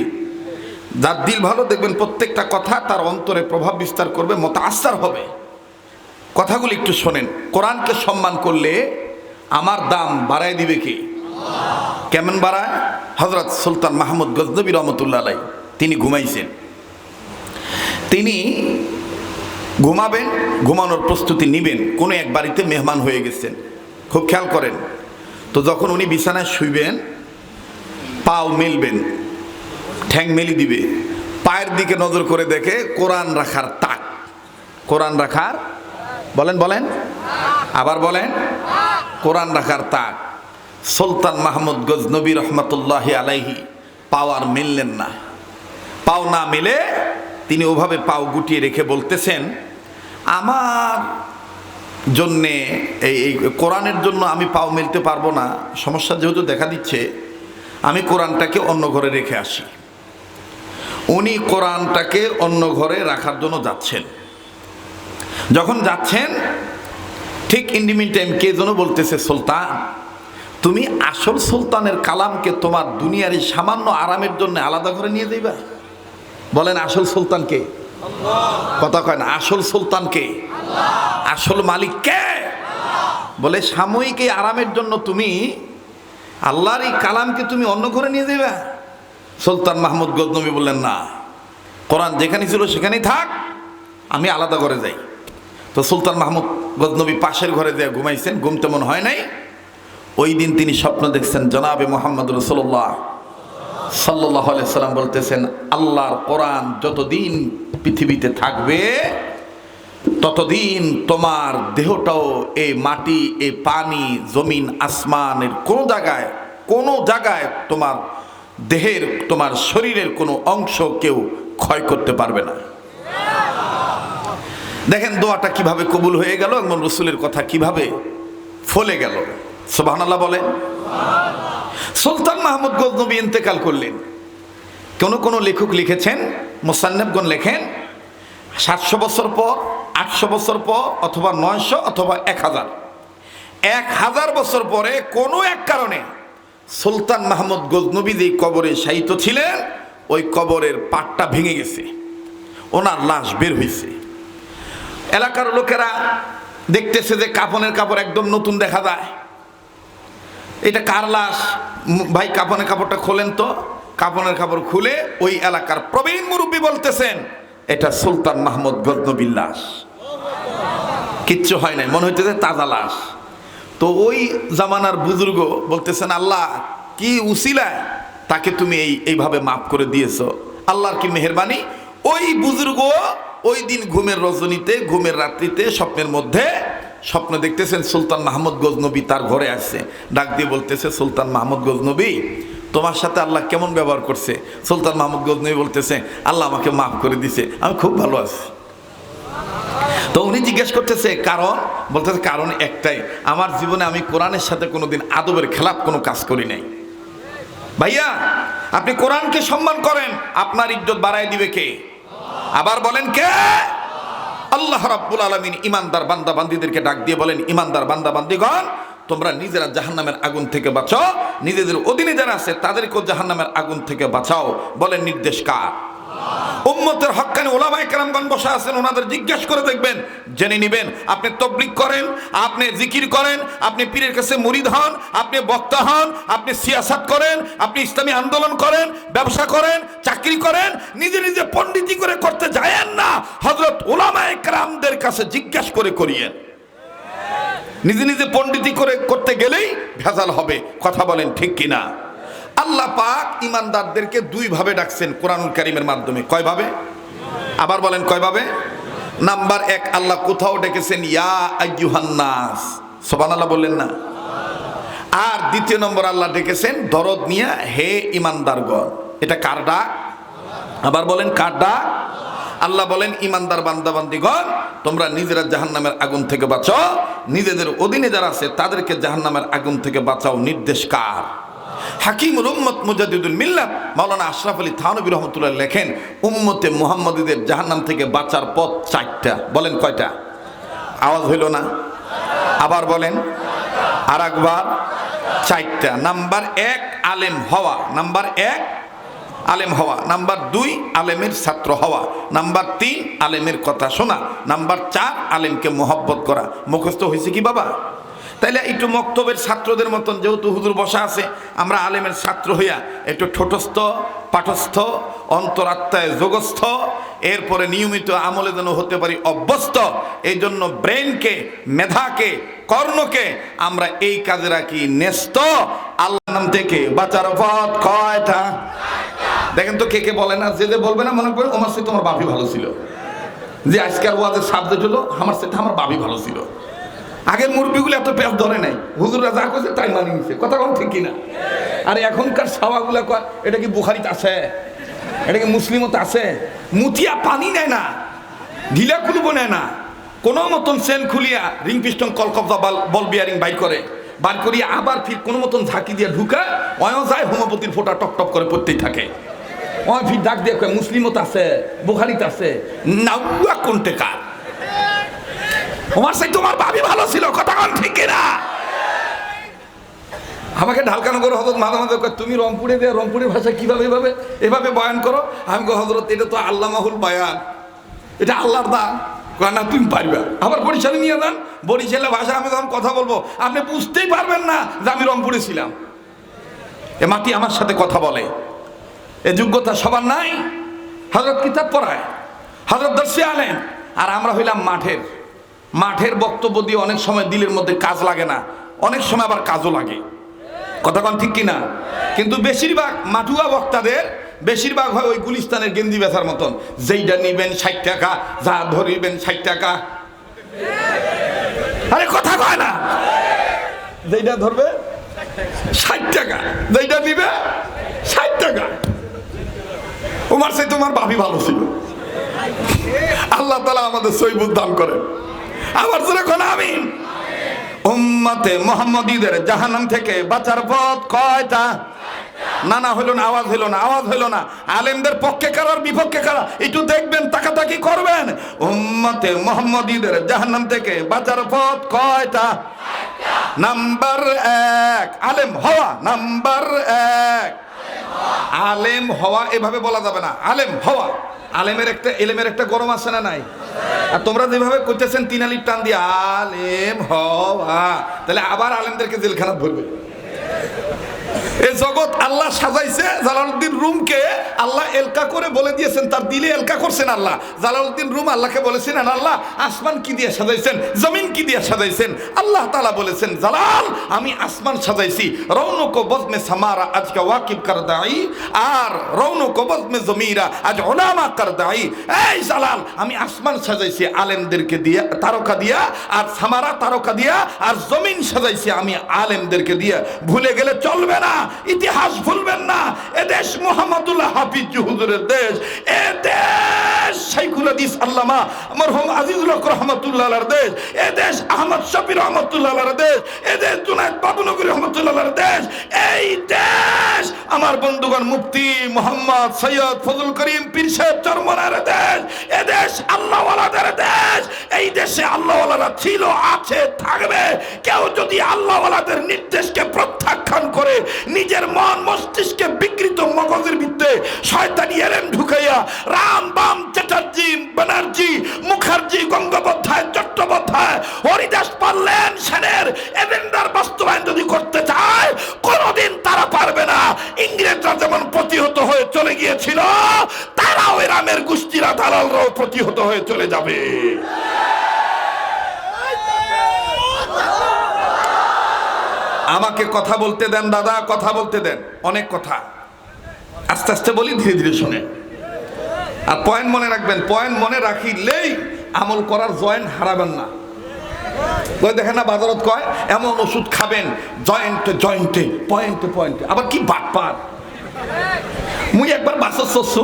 যার দিল ভালো, দেখবেন প্রত্যেকটা কথা তার অন্তরে প্রভাব বিস্তার করবে, মুতাআসসির হবে। কথাগুলি একটু শোনেন। কোরআনকে সম্মান করলে আমার দাম বাড়ায় দিবে কে? কেমন বাড়ায়? হযরত সুলতান মাহমুদ গজনবী রহমতুল্লাহ আলাইহি, তিনি ঘুমাইছেন, তিনি ঘুমাবেন, ঘুমানোর প্রস্তুতি নিবেন। কোনো এক বাড়িতে মেহমান হয়ে গেছেন, খুব খেয়াল করেন। তো যখন উনি বিছানায় শুইবেন, পাও মেলবেন, ঠ্যাং মেলি দিবে, পায়ের দিকে নজর করে দেখে কোরআন রাখার তাক, কোরআন রাখার, বলেন বলেন, আবার বলেন, কোরআন রাখার তাক। সুলতান মাহমুদ গজনবী রহমতুল্লাহ আলাইহি পাও আর মেললেন না। পাও না মেলে তিনি ওভাবে পাও গুটিয়ে রেখে বলতেছেন, আমার জন্যে এই কোরআনের জন্য আমি পাও মেলতে পারবো না, সমস্যা যেহেতু দেখা দিচ্ছে, আমি কোরআনটাকে অন্য ঘরে রেখে আসি। উনি কোরআনটাকে অন্য ঘরে রাখার জন্য যাচ্ছেন। যখন যাচ্ছেন, ঠিক ইন দি মিন টাইম কে যেন বলতেছে, সুলতান, তুমি আসল সুলতানের কালামকে তোমার দুনিয়ার এই সামান্য আরামের জন্য আলাদা করে নিয়ে যাইবা? বলেন, আসল সুলতান কে? কথা কয় না, আসল সুলতান কে? আসল মালিক কে? বলে সাময়িক এই আরামের জন্য তুমি আল্লাহর এই কালামকে তুমি অন্য ঘরে নিয়ে যাইবা? সুলতান মাহমুদ গজনবী বললেন, না, কোরআন যেখানে ছিল সেখানেই থাক, আমি আলাদা করে যাই। তো সুলতান মাহমুদ গজনবী পাশের ঘরে যেয়ে ঘুমাইছেন, ঘুম তেমন হয় নাই। ওই দিন তিনি স্বপ্ন দেখছেন, জনাবে মুহাম্মদ রাসূলুল্লাহ সাল্লাল্লাহু আলাইহি সাল্লাম বলতেছেন, আল্লাহর কোরআন যতদিন পৃথিবীতে থাকবে ততদিন তোমার দেহটাও, এই মাটি, এই পানি, জমিন, আসমানের কোনো জায়গায় তোমার দেহের তোমার শরীরের কোনো অংশ কেউ ক্ষয় করতে পারবে না। দেখেন দোয়াটা কিভাবে কবুল হয়ে গেল এবং রসুলের কথা কিভাবে ফলে গেল। সুবহানাল্লাহ বলেন। সুলতান মাহমুদ গজনবী ইন্তেকাল করলেন। কোন লেখক লিখেছেন, মুসান্নিফগণ লেখেন 700 বছর পর, 800 বছর পর, অথবা 900 অথবা 1000 বছর পরে কোনো এক কারণে সুলতান মাহমুদ গজনবী যেই কবরে শায়িত ছিলেন ওই কবরের পাটটা ভেঙে গেছে, ওনার লাশ বের হয়েছে। এলাকার লোকেরা দেখতেছে যে কাফনের কাপড় একদম নতুন দেখা যায়। এটা কার লাশ ভাই? কাফনের কাপড়টা খোলেন তো। কাফনের কাপড় খুলে ওই এলাকার প্রবীণ মুরব্বী বলতেছেন এটা সুলতান মাহমুদ গজনবীর লাশ। কিচ্ছু হয় নাই, মনে হইতেছে তাজা লাশ। তো ওই জামানার বুজুর্গ বলতেছেন আল্লাহ কি উসিলায় তাকে তুমি এইভাবে মাফ করে দিয়েছো, আল্লাহর কি মেহেরবানি। ওই বুজুর্গ ওই দিন ঘুমের রজনীতে, ঘুমের রাত্রিতে স্বপ্নের মধ্যে স্বপ্ন দেখতেছেন সুলতান মাহমুদ গজনবী তার ঘরে আসছে। ডাক দিয়ে বলতেছে সুলতান মাহমুদ গজনবী তোমার সাথে আল্লাহ কেমন ব্যবহার করছে। সুলতান মাহমুদ গজনবী বলতেছে আল্লাহ আমাকে মাফ করে দিছে, আমি খুব ভালো আছি। তো উনি জিজ্ঞেস করতেছে কারণ, বলতেছে কারণ একটাই, আমার জীবনে আমি কোরআনের সাথে কোনোদিন আদবের খেলাপ কোনো কাজ করি নাই। ভাইয়া আপনি কোরআনকে সম্মান করেন, আপনার ইজ্জত বাড়ায় দিবে কে? আবার বলেন কে? আল্লাহ রাব্বুল আলামিন ইমানদার বান্দা বান্দীদেরকে ডাক দিয়ে বলেন ইমানদার বান্দা বান্দীগণ তোমরা নিজেরা জাহান্নামের আগুন থেকে বাঁচাও, নিজেদের অধীনে যারা আছে তাদেরকেও জাহান্নামের আগুন থেকে বাঁচাও। বলেন নির্দেশ কার? উম্মতের হক্কানি ওলামায়ে কেরামগণ বসে আছেন, ওনাদের জিজ্ঞেস করে দেখবেন, জেনে নেবেন। আপনি তাবলীগ করেন, আপনি জিকির করেন, আপনি পীরের কাছে মুরিদ হন, আপনি বক্তা হন, আপনি সিয়াসাত করেন, আপনি ইসলামী আন্দোলন করেন, ব্যবসা করেন, চাকরি করেন, নিজে নিজে পণ্ডিতি করে করতে যায়েন না, হযরত ওলামায়ে কেরামদের কাছে জিজ্ঞেস করে করিয়েন। নিজে নিজে পণ্ডিতি করে করতে গেলেই ভেজাল হবে। কথা বলেন ঠিক কিনা? আল্লাহ পাক ইমানদারদেরকে দুই ভাবে ডাকছেন কোরআনুল কারীমের মাধ্যমে। কয় ভাবে? আবার বলেন কয় ভাবে? নাম্বার 1, আল্লাহ কোথাও ডেকেছেন ইয়া আইয়ুহান নাস, সুবহানাল্লাহ বললেন না? আর দ্বিতীয় নম্বর আল্লাহ ডেকেছেন দরদ নিয়ে, হে ইমানদারগণ। এটা কার ডাক? আবার বলেন কার ডাক? আল্লাহ বলেন ইমানদার বান্দা বান্দীগণ তোমরা নিজেরা জাহান্নামের আগুন থেকে বাঁচাও, নিজেদের অধীনে যারা আছে তাদেরকে জাহান্নামের আগুন থেকে বাঁচাও। নির্দেশ কার? হাকিমুল উম্মত মুজাদ্দিদুল মিল্লাত মাওলানা আশরাফ আলী থানভী রাহমাতুল্লাহ লেখেন উম্মতে মুহাম্মাদীদের জাহান্নাম থেকে বাঁচার পথ 4টা। বলেন কয়টা? আওয়াজ হইল না? আবার বলেন আর একবার। 4টা। নাম্বার 1 আলেম হওয়া, নাম্বার 1 আলেম হওয়া, নাম্বার 2 আলেমের ছাত্র হওয়া, নাম্বার 3 আলেমের কথা শোনা, নাম্বার 4 আলেমকে মহব্বত করা। মুখস্থ হয়েছে কি বাবা? তাইলে একটু মক্তবের ছাত্রদের মতন যেহেতু হুজুর বসা আছে, আমরা আলেমের ছাত্র হইয়া একটু ঠোঁটস্থ, পাঠস্থ, অন্তরাত্মায় যোগস্থ, এরপরে নিয়মিত আমলে যেন হতে পারি অভ্যস্ত। এই জন্য ব্রেনকে, মেধাকে, কর্ণকে আমরা এই কাজে রাখি ন্যস্ত। আল্লাহর নাম থেকে বাঁচার পথ কয়টা? দেখেন তো কে কে বলে না, যে বলবে না মনে করে আমার সাথে তোমার বাপি ভালো ছিল, যে আজকাল ওয়াজের সাবজেক্ট হলো আমার সাথে আমার বাপি ভালো ছিল। আগের মুরব্বীগুলো এত পেঁচ ধরে নাই, হুজুররা যা করছে তাই মানিয়ে নিচ্ছে। কথা কোন ঠিক কিনা? আর এখনকার সাওয়াগুলা কয় এটা কি বুখারিতে আছে, এটা কি মুসলিমত আছে। মুতিয়া পানি নেয় না, ঢিলা খুলবো নেয় না, কোনো মতন চেন খুলিয়া রিং পিস্টন কলকবজা বল বিয়ারিং বাইর করে, বার করিয়া আবার ফির কোনো মতন ঝাঁকি দিয়ে ঢুকা অয় যায়, হোমিওপ্যাথির ফোঁটা টপ টপ করে পড়তেই থাকে। অয় ফির ডাক দিয়ে কয় মুসলিমত আছে, বুখারিতে আছে। নাউয়া কোন টেকা? তোমার সাথে তোমার ভাবি ভালো ছিল। কথা কোন ঠিক কিনা? আমাকে ঢালকানগর হযরত মাঝে মাঝে কয় তুমি রংপুরে দিয়ে রংপুরের ভাষা কিভাবে এভাবে বয়ান করো। আমি কই হযরত এটা তো আল্লামাহুল বায়ান, এটা আল্লাহর দান। কয় না তুমি পারবে। আবার বরিশালে নিয়ে যান, বরিশালের ভাষা আমি যখন কথা বলবো আপনি বুঝতেই পারবেন না যে আমি রংপুরে ছিলাম। এ মাটি আমার সাথে কথা বলে, এ যোগ্যতা সবার নাই। হযরত কিতাব পড়ায়, হযরত দর্শে আলেন, আর আমরা হইলাম মাঠের বক্তব্য দিয়ে অনেক সময় দিলের মধ্যে কাজ লাগে না, অনেক সময় আবার কাজও লাগে। কথা কোন ঠিক কিনা? কিন্তু বেশিরভাগ মাঠুয়া বক্তাদের বেশিরভাগ হয় ওই গুলিস্তানের গেঞ্জি বেচার মতন, যেইটা নিবেন 60 টাকা, যা ধরিবেন 60 টাকা। আরে কথা কয় না, যেইটা ধরবে 60 টাকা, যেটা নিবে 60 টাকা। ওমার চাই তোমার ভাবি ভালো ছিল। আল্লাহ তাআলা আমাদের সহিবুল দান করেন। আবার জোরে কোন আমিন। উম্মতে মুহাম্মদীদের জাহান্নাম থেকে বাঁচার পথ কয়টা? না না হইল না, আওয়াজ হইল না, আওয়াজ হইল না। আলেমদের পক্ষে কারার বিপক্ষে কারা একটু দেখবেন, তাকাতাকি করবেন। উম্মতে মুহাম্মদীদের জাহান্নাম থেকে বাঁচার পথ কয়টা? নাম্বার 1 আলেম হওয়া। নাম্বার 1 আলেম হওয়া। এভাবে বলা যাবে না, আলেম হওয়া। আলেমের একটা এলেমের একটা গরম আছে না নাই? আর তোমরা যেভাবে করতেছেন 3 আলির টান দিয়ে আলেম হওয়া, তাহলে আবার আলেমদেরকে জেলখানাত ভরবে। এই জগৎ আল্লাহ সাজাইছে। জালালউদ্দিন রুমকে আল্লাহ এলকা করে বলে দিয়েছেন, তার দিলে এলকা করছেন আল্লাহ। জালালউদ্দিন রুম আল্লাহকে বলেছিলেন, আল্লাহ আসমান কি দিয়ে সাজাইছেন, জমিন কি দিয়ে সাজাইছেন? আল্লাহ তাআলা বলেছেন, জালাল আমি আসমান সাজাইছি রৌনক বজমে সামারা আজকে ওয়াকিব করদাই, আর রৌনক বজমে জমিরা আজ উলামা করদাই। এই জালাল আমি আসমান সাজাইছি আলেমদেরকে দিয়ে, তারকা দিয়া, আর সামারা তারকা দিয়া, আর জমিন সাজাইছি আমি আলেমদেরকে দিয়ে। ভুলে গেলে চলবে না, ইতিহাস ভুলবেন না। এদেশ মুহাম্মদুল্লাহ হাফিজ হুজুরের দেশ। এদেশ শাইখুল হাদিস আল্লামা মরহুম আজিজুল হক রহমাতুল্লাহ আলাইহির দেশ। এদেশ আহমদ শফি রহমাতুল্লাহ আলাইহির দেশ। এদেশ জুনায়েদ বাবুনগরী রহমাতুল্লাহ আলাইহির দেশ। এই দেশ আমার বন্ধুগণ মুফতি মোহাম্মদ সৈয়দ ফজল করিম পীর সাহেব চরমনার দেশ। এদেশ আল্লাহওয়ালাদের দেশ। এই দেশে আল্লাহওয়ালারা ছিল, আছে, থাকবে। কেউ যদি আল্লাহওয়ালাদের নির্দেশকে প্রত্যাখ্যান করে নিজের মন মস্তিষ্কে বিকৃত মগজের ভিতরে শয়তানি এলেম ঢুকাইয়া রাম বাম চ্যাটার্জি ব্যানার্জি মুখার্জি গঙ্গোপাধ্যায় চট্টোপাধ্যায় হরিদাস পারলেন সেনের এজেন্ডার বাস্তবায়ন যদি করতে চায়, কোনোদিন তারা পারবে না। ইংরেজরা যেমন প্রতিহত হয়ে চলে গিয়েছিল, তারাও রামের গোষ্ঠীরা দালালরাও প্রতিহত হয়ে চলে যাবে। আমাকে কথা বলতে দেন দাদা, কথা বলতে দেন। অনেক কথা আস্তে আস্তে বলি, ধীরে ধীরে শুনে। আর পয়েন্ট মনে রাখবেন, পয়েন্ট মনে রাখিলেই আমল করার জয়েন্ট হারাবেন না। ওই দেখেন না বাজারত কয় এমন ওষুধ খাবেন জয়েন্টে জয়েন্টে পয়েন্টে পয়েন্টে। আবার কি বাটপার। মুই একবার বাসত চড়ছু,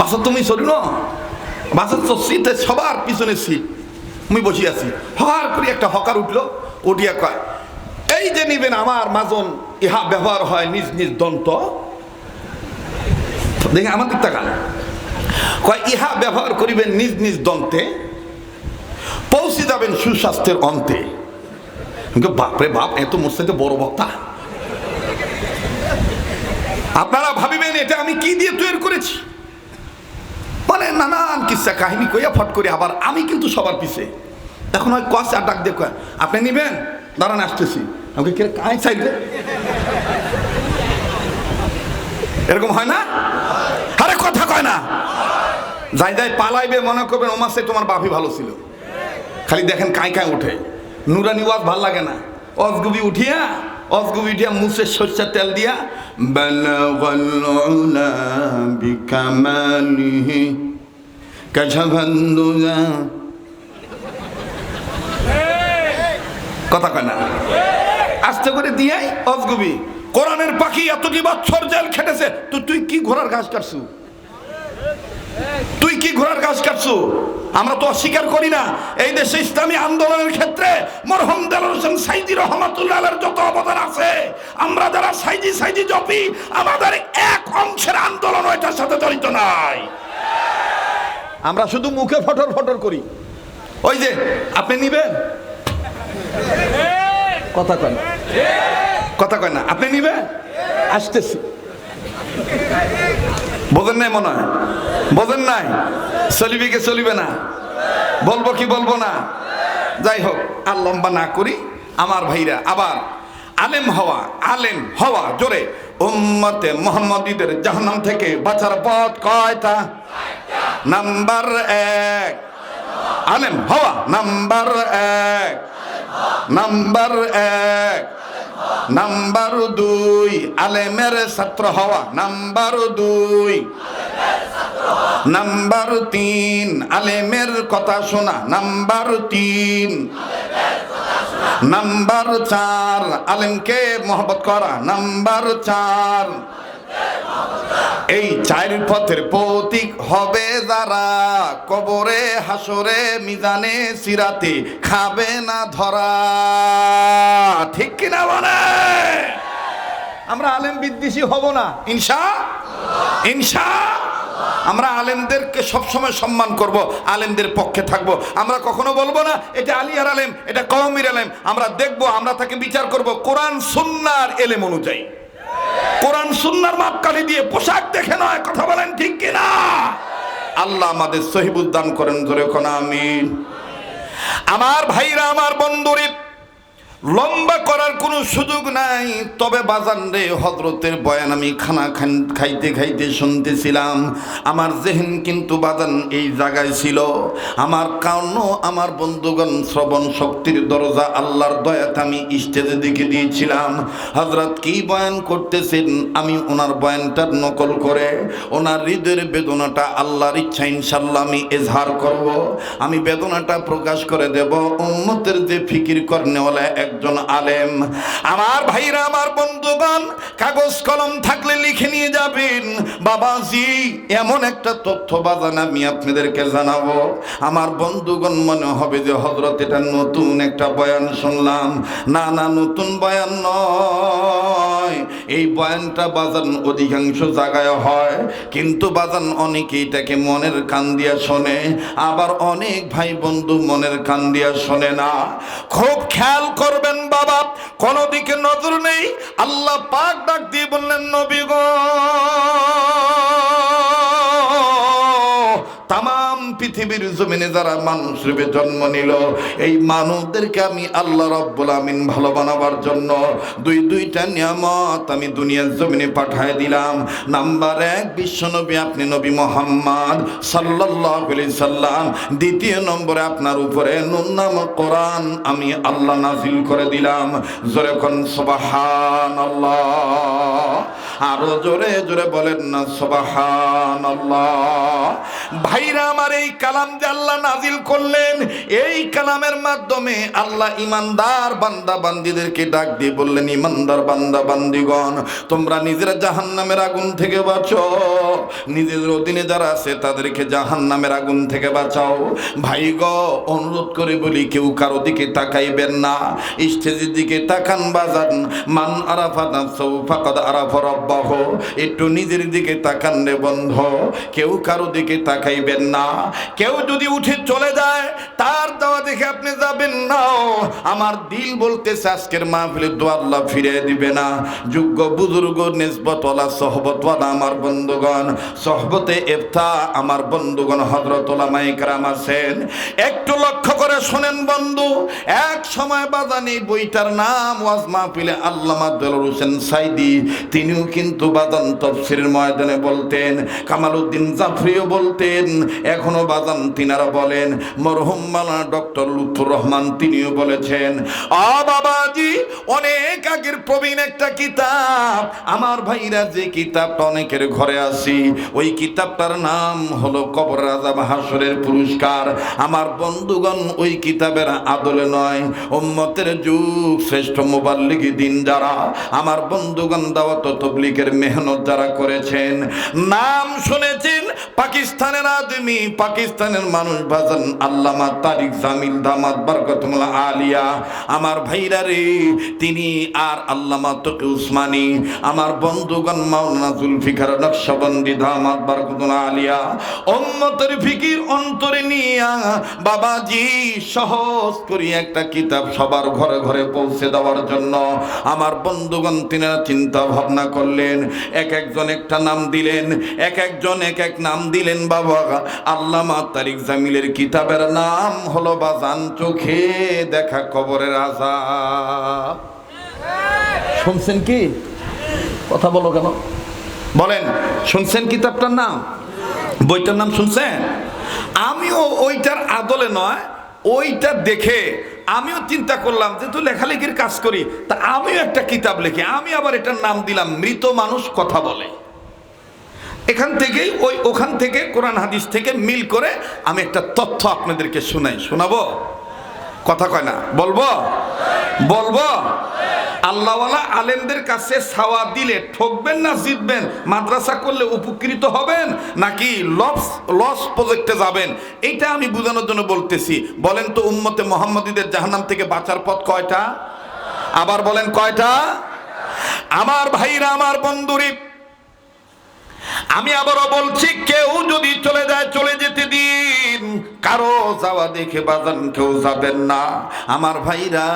বাসত তুমি চলি ন, বাসত চড়ছি সবার পিছনে সিট, মুই বসি আছি। হওয়ার করে একটা হকার উঠলো, উঠিয়া কয় এই যে নিবেন আমার মাজন, ইহা ব্যবহার হয় নিজ নিজ দন্ত। দেখে আমার দিক তাকান, কয় ইহা ব্যবহার করিবেন নিজ নিজ দন্তে, পৌঁছে যাবেন সুস্বাস্থ্যের অন্তে। বাপরে বাপ, এত মোর সাথে বড় বক্তা। আপনারা ভাবিবেন এটা আমি কি দিয়ে তৈরি করেছি, মানে নানান কিসা কাহিনী কইয়া ফট করে। আবার আমি কিন্তু সবার পিছে। এখন ওই কস আর ডাক দিয়ে কয় আপনি নিবেন, দাঁড়ান আসতেছি। আমাকে কে কায় চাইলে এরকম হয় না? আরে কথা কয় না। যাই যাই পালাইবে মনে করবেন ওমার সে তোমার বাপি ভালো ছিল। খালি দেখেন কায় কায় উঠে। নুরানি ওয়াজ ভাল লাগে না, অজগুবি উঠিয়া অজগুবি উঠিয়া মুছে সরষের তেল দিয়া বালাগাল উলা বিকামালিহি কাশাফান দুজা। কথা কয় না, আস্তে করে দিয়াই অজগুবি। কোরআনের পাখি এতটি বছর জেল খেটেছে, তো তুই কি ঘোড়ার ঘাস কাটছু? তুই কি ঘোড়ার ঘাস কাটছু? আমরা তো অস্বীকার করি না। এই দেশে ইসলামী আন্দোলনের ক্ষেত্রে মরহুম দেলোয়ার হোসেন সাইদি রহমাতুল্লাহ আলাইহির যত অবদান আছে, আমরা যারা সাইদি সাইদি জপি, আমাদের এক অংশের আন্দোলন এটার সাথে জড়িত নাই। আমরা শুধু মুখে ফটর ফটর করি। ওই যে আপনি নিবেন, কথা কয় না, কথা কয় না, আপনি নিবেন, আসতেছি। বোঝেন নাই মনে হয়, বোঝেন নাই? চলিবে কি চলিবে না, বলবো কি বলবো না। যাই হোক, আর লম্বা না করি আমার ভাইরা। আবার আলেম হওয়া, আলেম হওয়া জোরে। উম্মতে মুহাম্মদীদের জাহান্নাম থেকে বাঁচার পথ কয়টা? নাম্বার 1 আলেম হওয়া। Number 1, number 1। নাম্বার 2 আলেমের ছাত্র হওয়া। নাম্বার 2। নাম্বার 3 আলেমের কথা শোনা। নাম্বার 3। নাম্বার 4 আলেমকে মহব্বত করা। নাম্বার 4 এই 4 পথের প্রতীক হবে যারা, কবরে হাসরে মিজানে সিরাতে খাবে না ধরা। ঠিক কিনা বলে? আমরা আলেম বিদ্বেষী হব না ইনশা। আমরা আলেমদেরকে সবসময় সম্মান করব, আলেমদের পক্ষে থাকব। আমরা কখনো বলবো না এটা আলিয়ার আলেম, এটা কওমির আলেম। আমরা দেখব, আমরা তাকে বিচার করব কোরআন সুন্নাহর এলেম অনুযায়ী, কোরআন সুন্নাহর মাপকাঠি দিয়ে, পোশাক দেখে নয়। কথা বলেন ঠিক কিনা? আল্লাহ আমাদের সহিবুল দান করেন, ধরে কোন আমিন। আমার ভাইরা, আমার বন্ধুরে, লম্বা করার কোনো সুযোগ নাই। তবে বাজান রে, হযরতের বয়ান আমি খানা খাইতে খাইতে শুনতেছিলাম। আমার জেহেন কিন্তু বাজান এই জায়গায় ছিল। আমার কারণ, আমার বন্ধুগণ, শ্রবণ শক্তির দরজা আল্লাহর দয়াতে আমি স্টেজের দিকে দিয়েছিলাম। হযরত কি বয়ান করতেছেন, আমি ওনার বয়ানটার নকল করে ওনার হৃদয়ের বেদনাটা আল্লাহর ইচ্ছা ইনশাআল্লাহ আমি এজহার করব। আমি বেদনাটা প্রকাশ করে দেব। উম্মতের যে ফিকির করনেওয়ালা একজন আলেম। আমার ভাইরা, আমার বন্ধুগণ, কাগজ কলম থাকলে লিখে নিয়ে যাবেন। বাবাজি, এমন একটা তথ্য বাজান আমি আপনাদেরকে জানাবো। আমার বন্ধুগণ মনে হবে যে হযরত এটা নতুন একটা বয়ান শুনলাম। না, নতুন বয়ান নয়। এই বয়ানটা বাজান অধিকাংশ জায়গায় হয়, কিন্তু বাজান অনেকে এটাকে মনের কান দিয়া শোনে, আবার অনেক ভাই বন্ধু মনের কান দিয়া শোনে না। খুব খেয়াল করবেন বাবা, কোন দিকে নজর নেই। আল্লাহ পাক ডাক দিয়ে বললেন, নবী গো, তামাম পৃথিবীর জমিনে যারা মানুষ রূপে জন্ম নিল, এই মানুষদেরকে আমি আল্লাহ রাব্বুল আমিন ভালো বানাবার জন্য দুইটা নিয়ামত আমি দুনিয়ার জমিনে পাঠায় দিলাম। নাম্বার 1 বিশ্বনবী, আপনি নবী মুহাম্মদ সাল্লাল্লাহু আলাইহি সাল্লাম। দ্বিতীয় নম্বরে আপনার উপরে নূর নামক কোরআন আমি আল্লাহ নাজিল করে দিলাম। জোরে কোন সুবহানাল্লাহ। আরো জোরে জোরে বলেন না সুবহানাল্লাহ। ভাইরা আমার, এই কালাম যে আল্লাহ নাজিল করলেন, এই কালামের মাধ্যমে আল্লাহ ইমানদার বান্দা বান্দীদেরকে ডাক দিয়ে বললেন, ইমানদার বান্দা বান্দীগণ, তোমরা নিজেরা জাহান্নামের আগুন থেকে বাঁচো। নিজের অধীনে যারা আছে তাদেরকে জাহান্নামের আগুন থেকে বাঁচাও। ভাই গো, অনুরোধ করে বলি, কেউ কারো দিকে তাকাইবেন না। স্টেজের দিকে তাকান বাজান। মান আরাফা নাফসাহু ফাকাদ আরাফা রাব্বাহু। একটু নিজের দিকে তাকান রে বন্ধু, কেউ কারো দিকে তাকাইবেন না। কেউ যদি উঠে চলে যায়, তার দেওয়া দেখে আপনি যাবেন না। আমার দিল বলতেছে আজকের মাহফিলে দোয়া আল্লাহ ফিরিয়ে দিবে না। যোগ্য বুজুর্গ নিসবতওয়ালা সহবতওয়ালা আমার বন্ধুগণ, সহবতে ইফতা আমার বন্ধুগণ, হযরত উলামায়ে কেরাম আছেন। একটু লক্ষ্য করে শোনেন বন্ধু। এক সময় বাজানি বইটার নাম ওয়াজ মাহফিলে আল্লামা দেলোয়ার হোসেন সাইদি, তিনিও কিন্তু বাজান তাফসীরের ময়দানে বলতেন, কামালউদ্দিন জাফরিও বলতেন, এখনো বাজান তিনারা বলেন। মরহুম মাওলানা ডক্টর লুৎফুর রহমান তিনিও বলেছেন। বাবাজি, অনেক আগের প্রবীণ একটা কিতাব। আমার ভাইরা, যে কিতাবটা অনেকের ঘরে আসি, ওই কিতাবটার নাম হলো কবর আযাব হাসরের পুরস্কার। আমার বন্ধুগণ, ওই কিতাবের আদলে নয়, উম্মতের যুগ শ্রেষ্ঠ মুবাল্লিগি দিন যারা, আমার বন্ধুগণ, দাওয়াত ও তাবলীগের মেহনত যারা করেছেন, নাম শুনেছেন পাকিস্তানের আদমি, পাকিস্তানের মানুষ বাজান আল্লামা তারিক জামিল দামাত বরকতুল্লাহ আলিয়া। আমার ভাইরা রে, তিনি আর আল্লামা তকি উসমানী, আমার বন্ধুগণ মাওলানা জুলফিকার নকশবন্দি দামাত বরকতুল্লাহ আলিয়া, উম্মতের ফিকির অন্তরে নিয়া বাবাজি সহজ করে একটা কিতাব সবার ঘরে ঘরে পৌঁছে দেওয়ার জন্য আমার বন্ধুগণ তিনারা চিন্তা ভাবনা করলেন। এক একজন একটা নাম দিলেন, এক একজন এক এক নাম দিলেন। বাবা, আল্লামা তারিক জামিলের কিতাবের নাম হলো বাজান চোখে দেখা কবরের আযাব। শুনছেন কি? কথা বলো কেন? বলেন, শুনছেন কিতাবটার নাম? বইটার নাম শুনছেন? আমিও ওইটার আদলে নয়, ওইটা দেখে আমিও চিন্তা করলাম যে তো লেখালেখির কাজ করি, তা আমিও একটা কিতাব লিখি। আমি আবার এটার নাম দিলাম মৃত মানুষ কথা বলে। এখান থেকেই ওখান থেকে কোরআন হাদিস থেকে মিল করে আমি একটা তথ্য আপনাদেরকে শোনাবো। কথা কয় না, বলবো বলবো আল্লাহওয়ালা আলেমদের কাছে সাওয়া দিলে ঠকবেন না জিতবেন? মাদ্রাসা করলে উপকৃত হবেন নাকি লস প্রজেক্টে যাবেন? এইটা আমি বোঝানোর জন্য বলতেছি। বলেন তো উম্মতে মুহাম্মাদীদের জাহান্নাম থেকে বাঁচার পথ কয়টা? আবার বলেন কয়টা? আমার ভাইরা, আমার বন্ধুরে, আমি আবারও বলছি, কেউ যদি চলে যায় চলে যেতে দিন, কারো যাওয়া দেখে বাজান কেউ যাবেন না। আমার ভাইরা,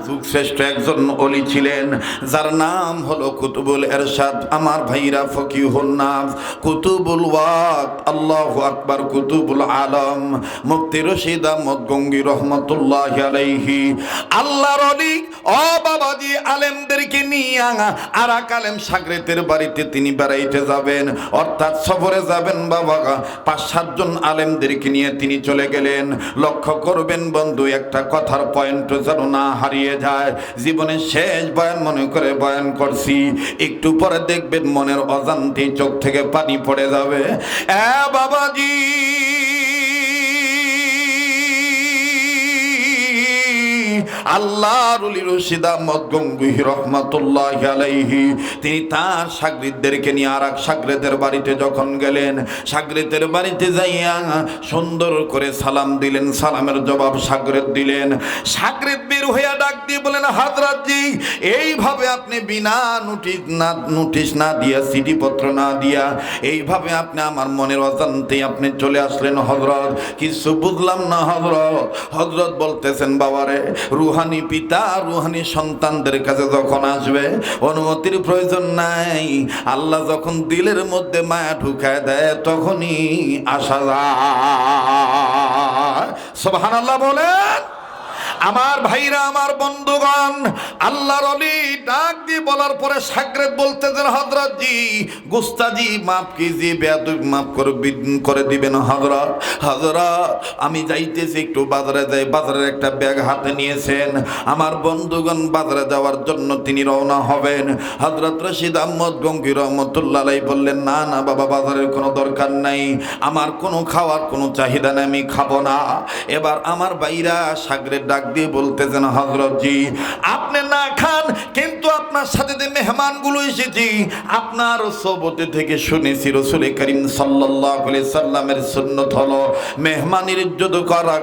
যুগশ্রেষ্ঠ একজন ওলি ছিলেন যার নাম হলো কুতুবুল এরশাদ। আমার ভাইরা, ফকিহুন নাস, কুতুবুল ওয়াক্ত, আল্লাহু আকবার, কুতুবুল আলম, মুফতি রশিদ আহমদ গঙ্গী রহমতুল্লাহি আলাইহি। আল্লাহর ওলি ও বাবাজি আলেমদেরকে নিয়ে আর এক আলেম শাগরেদের বাড়িতে তিনি বেড়াইতে যাবেন, অর্থাৎ সফরে যাবেন বাবা। 5-7 জন আলেমদেরকে নিয়ে তিনি চলে গেলেন। লক্ষ্য করবেন বন্ধু, একটা কথার পয়েন্ট যেন না হারিয়ে যায়। জীবনের শেষ বয়ান মনে করে বয়ান করছি, একটু পরে দেখবেন মনের অজান্তেই চোখ থেকে পানি পড়ে যাবে। বাবাজি, আল্লাহর ওলি রশিদ আহমদ গঙ্গী রহমাতুল্লাহি আলাইহি তিনি তার শাগরিদদেরকে নিয়ে আর এক শাগরেদের বাড়িতে যখন গেলেন, শাগরেদের বাড়িতে যাইয়া সুন্দর করে সালাম দিলেন। সালামের জবাব শাগরেদ দিলেন। শাগরেদ বের হইয়া ডাক দিয়ে বলেন, হযরত জি, এইভাবে আপনি বিনা নোটিশ না দিয়া, চিঠিপত্র না দিয়া, এইভাবে আপনি আমার মনের অজান্তেই আপনি চলে আসলেন হযরত। কিছু বুঝলাম না হযরত। হযরত বলতেছেন, বাবারে, রুহানি পিতা রুহানি সন্তানদের কাছে যখন আসবে অনুমতির প্রয়োজন নাই। আল্লাহ যখন দিলের মধ্যে মায়া ঢুকায় দেয় তখনই আসা যায়। সুবহানাল্লাহ বলেন। আমার ভাইরা, আমার বন্ধুগণ, আল্লাহর ওলি ডাক দিয়ে বলার পরে শাগরেদ বলতেছেন, হযরত জি, গুস্তাজি মাফ কিজিয়ে, বেয়াদবি মাফ করে দিবেন হযরত। হযরত, আমি যাইতেছি একটু বাজারে যাই। বাজারের একটা ব্যাগ হাতে নিয়েছেন। আমার বন্ধুগণ, বাজারে যাওয়ার জন্য তিনি রওনা হবেন। হযরত রশিদ আহমদ গঙ্গী রহমতুল্লাহ আলাইহি বললেন, না না বাবা, বাজারের কোনো দরকার নাই, আমার কোনো খাওয়ার কোনো চাহিদা নেই, আমি খাবো না। এবার আমার ভাইরা, শাগরেদ ডাক দিয়ে বলতেছেন, হযরত জি, আপনি না খান, কিন্তু আপনার সাথে যে মেহমানগুলো এসেছি, আপনার সোহবতে থেকে শুনেছি রাসূল করিম সাল্লাল্লাহু আলাইহি সাল্লামের সুন্নাত হলো মেহমানের ইজ্জত করা।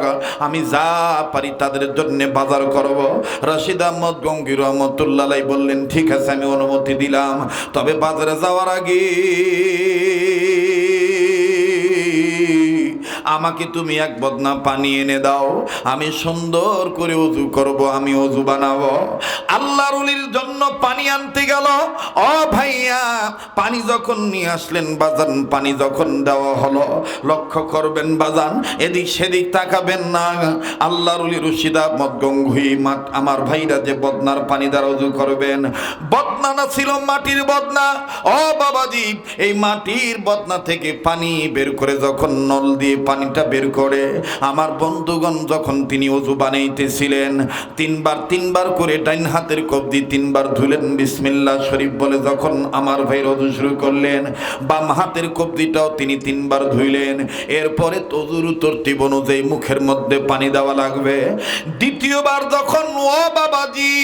আমি যা পারি তাদের জন্য বাজার করব। রশিদ আহমদ গঙ্গী রহমতুল্লাহ আলাইহি বললেন, ঠিক আছে, আমি অনুমতি দিলাম, তবে বাজারে যাওয়ার আগে আমাকে তুমি এক বদনা পানি এনে দাও, আমি সুন্দর করে ওযু করব, আমি ওযু বানাবো। আল্লাহর ওলির জন্য পানি আনতে গেল। ও ভাইয়া, পানি যখন নিয়ে আসলেন বাজান, পানি যখন দেওয়া হলো, লক্ষ্য করবেন বাজান, এদিক সেদিক তাকাবেন না। আল্লাহর ওলি রশিদ আহমদ গঙ্গী আমার ভাইরা যে বদনার পানি দ্বারা ওযু করবেন, বদনা না ছিল মাটির বদনা। ও বাবাজি, এই মাটির বদনা থেকে পানি বের করে যখন নল দিয়ে পানিটা বের করে, আমার বন্ধুগণ যখন তিনি ওযু বানাইতেছিলেন, তিনবার করে ডাইন হাতের কবজি 3 বার ধুলেন, বিসমিল্লাহ শরীফ বলে যখন আমার ভাই ওযু শুরু করলেন, বাম হাতের কবজিটাও তিনি 3 বার ধুইলেন। এরপরে ওযুর তরতিব অনুযায়ী মুখের মধ্যে পানি দেওয়া লাগবে। দ্বিতীয়বার যখন, ও বাবাজি,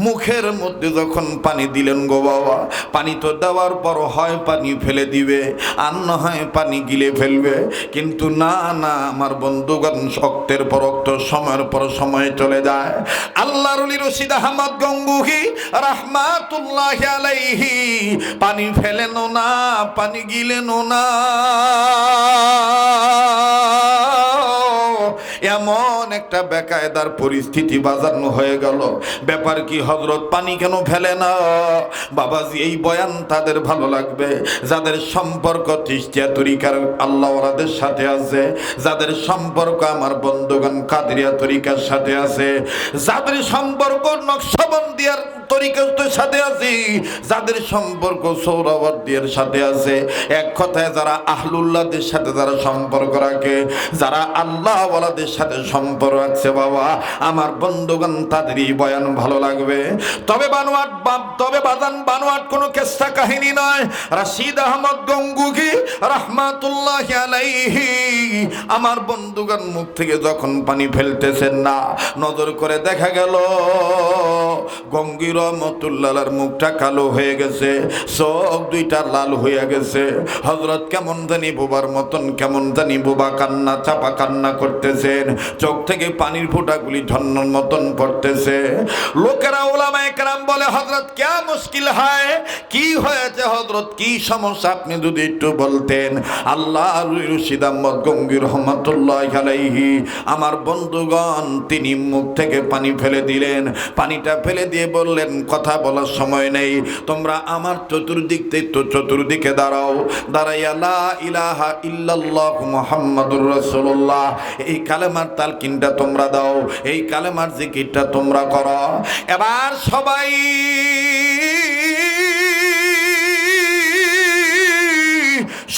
মুখের মধ্যে যখন পানি দিলেন গো বাবা, পানি তো দেওয়ার পর হয় পানি ফেলে দিবে, আর না হয় পানি গিলে ফেলবে, কিন্তু না না আমার বন্ধুগণ, শক্তের পর রক্ত, সময়ের পর সময় চলে যায়। আল্লাহর ওলি রশিদ আহমদ গঙ্গী রাহমাতুল্লাহি আলাইহি পানি ফেলেনও না, পানি গিলেনও না। এমন একটা বেকায়দার পরিস্থিতি বাজানো হয়ে গেল। ব্যাপার কি হযরত, পানি কেন ফেলে না? বাবাজি, এই বয়ান তাদের ভালো লাগবে যাদের সম্পর্ক চিশতিয়া তরিকার আল্লাহওয়ালাদের সাথে আছে, যাদের সম্পর্ক আমার বন্ধুগণ কাদেরিয়া তরিকার সাথে আছে, যাদের সম্পর্ক নকশবন্দিয়ার তরিকতের সাথে আছি, যাদের সম্পর্ক সৌরাবর্দীর সাথে আছে, এক কথায় যারা আহলুল্লাহদের সাথে যারা সম্পর্ক রাখে, যারা আল্লাহ ওয়ালাদের সাথে সম্পর্ক রাখছে, বাবা আমার বন্ধুগণ তাদেরই বয়ান ভালো লাগবে। তবে বাজান বানোয়াট কোনো কেসা কাহিনী নয়। রশিদ আহমদ গঙ্গুহি রাহমাতুল্লাহি আলাইহি আমার বন্ধুগণ মুখ থেকে যখন পানি ফেলতেছেন না, নজর করে দেখা গেল গঙ্গি রহমতুল্লাহর মুখটা কালো হয়ে গেছে, চোখ দুইটা লাল হয়ে গেছে। হযরত কেমন জানি বোবার মতন, কেমন জানি বোবা কান্না, চাপা কান্না করতেছেন, চোখ থেকে পানির ফোঁটাগুলি ঝর্ণার মতন পড়তেছে। লোকেরা উলামায়ে কেরাম বলে, হযরত क्या মুশকিল হয়, কি হয়েছে হযরত, কি সমস্যা আপনি যদি একটু বলতেন। আল্লাহ রশিদ আহমদ গঙ্গি রহমাতুল্লাহি আলাইহি আমার বন্ধুগণ তিনি মুখ থেকে পানি ফেলে দিলেন। পানিটা ফেলে দিয়ে বললেন, কথা বলার সময় নেই, তোমরা আমার চতুর্দিকে দাঁড়াও, দাঁড়াইয়া লা ইলাহা ইল্লাল্লাহ মুহাম্মাদুর রাসূলুল্লাহ এই কালেমার তালকিনটা তোমরা দাও, এই কালেমার জিকিরটা তোমরা করো। এবার সবাই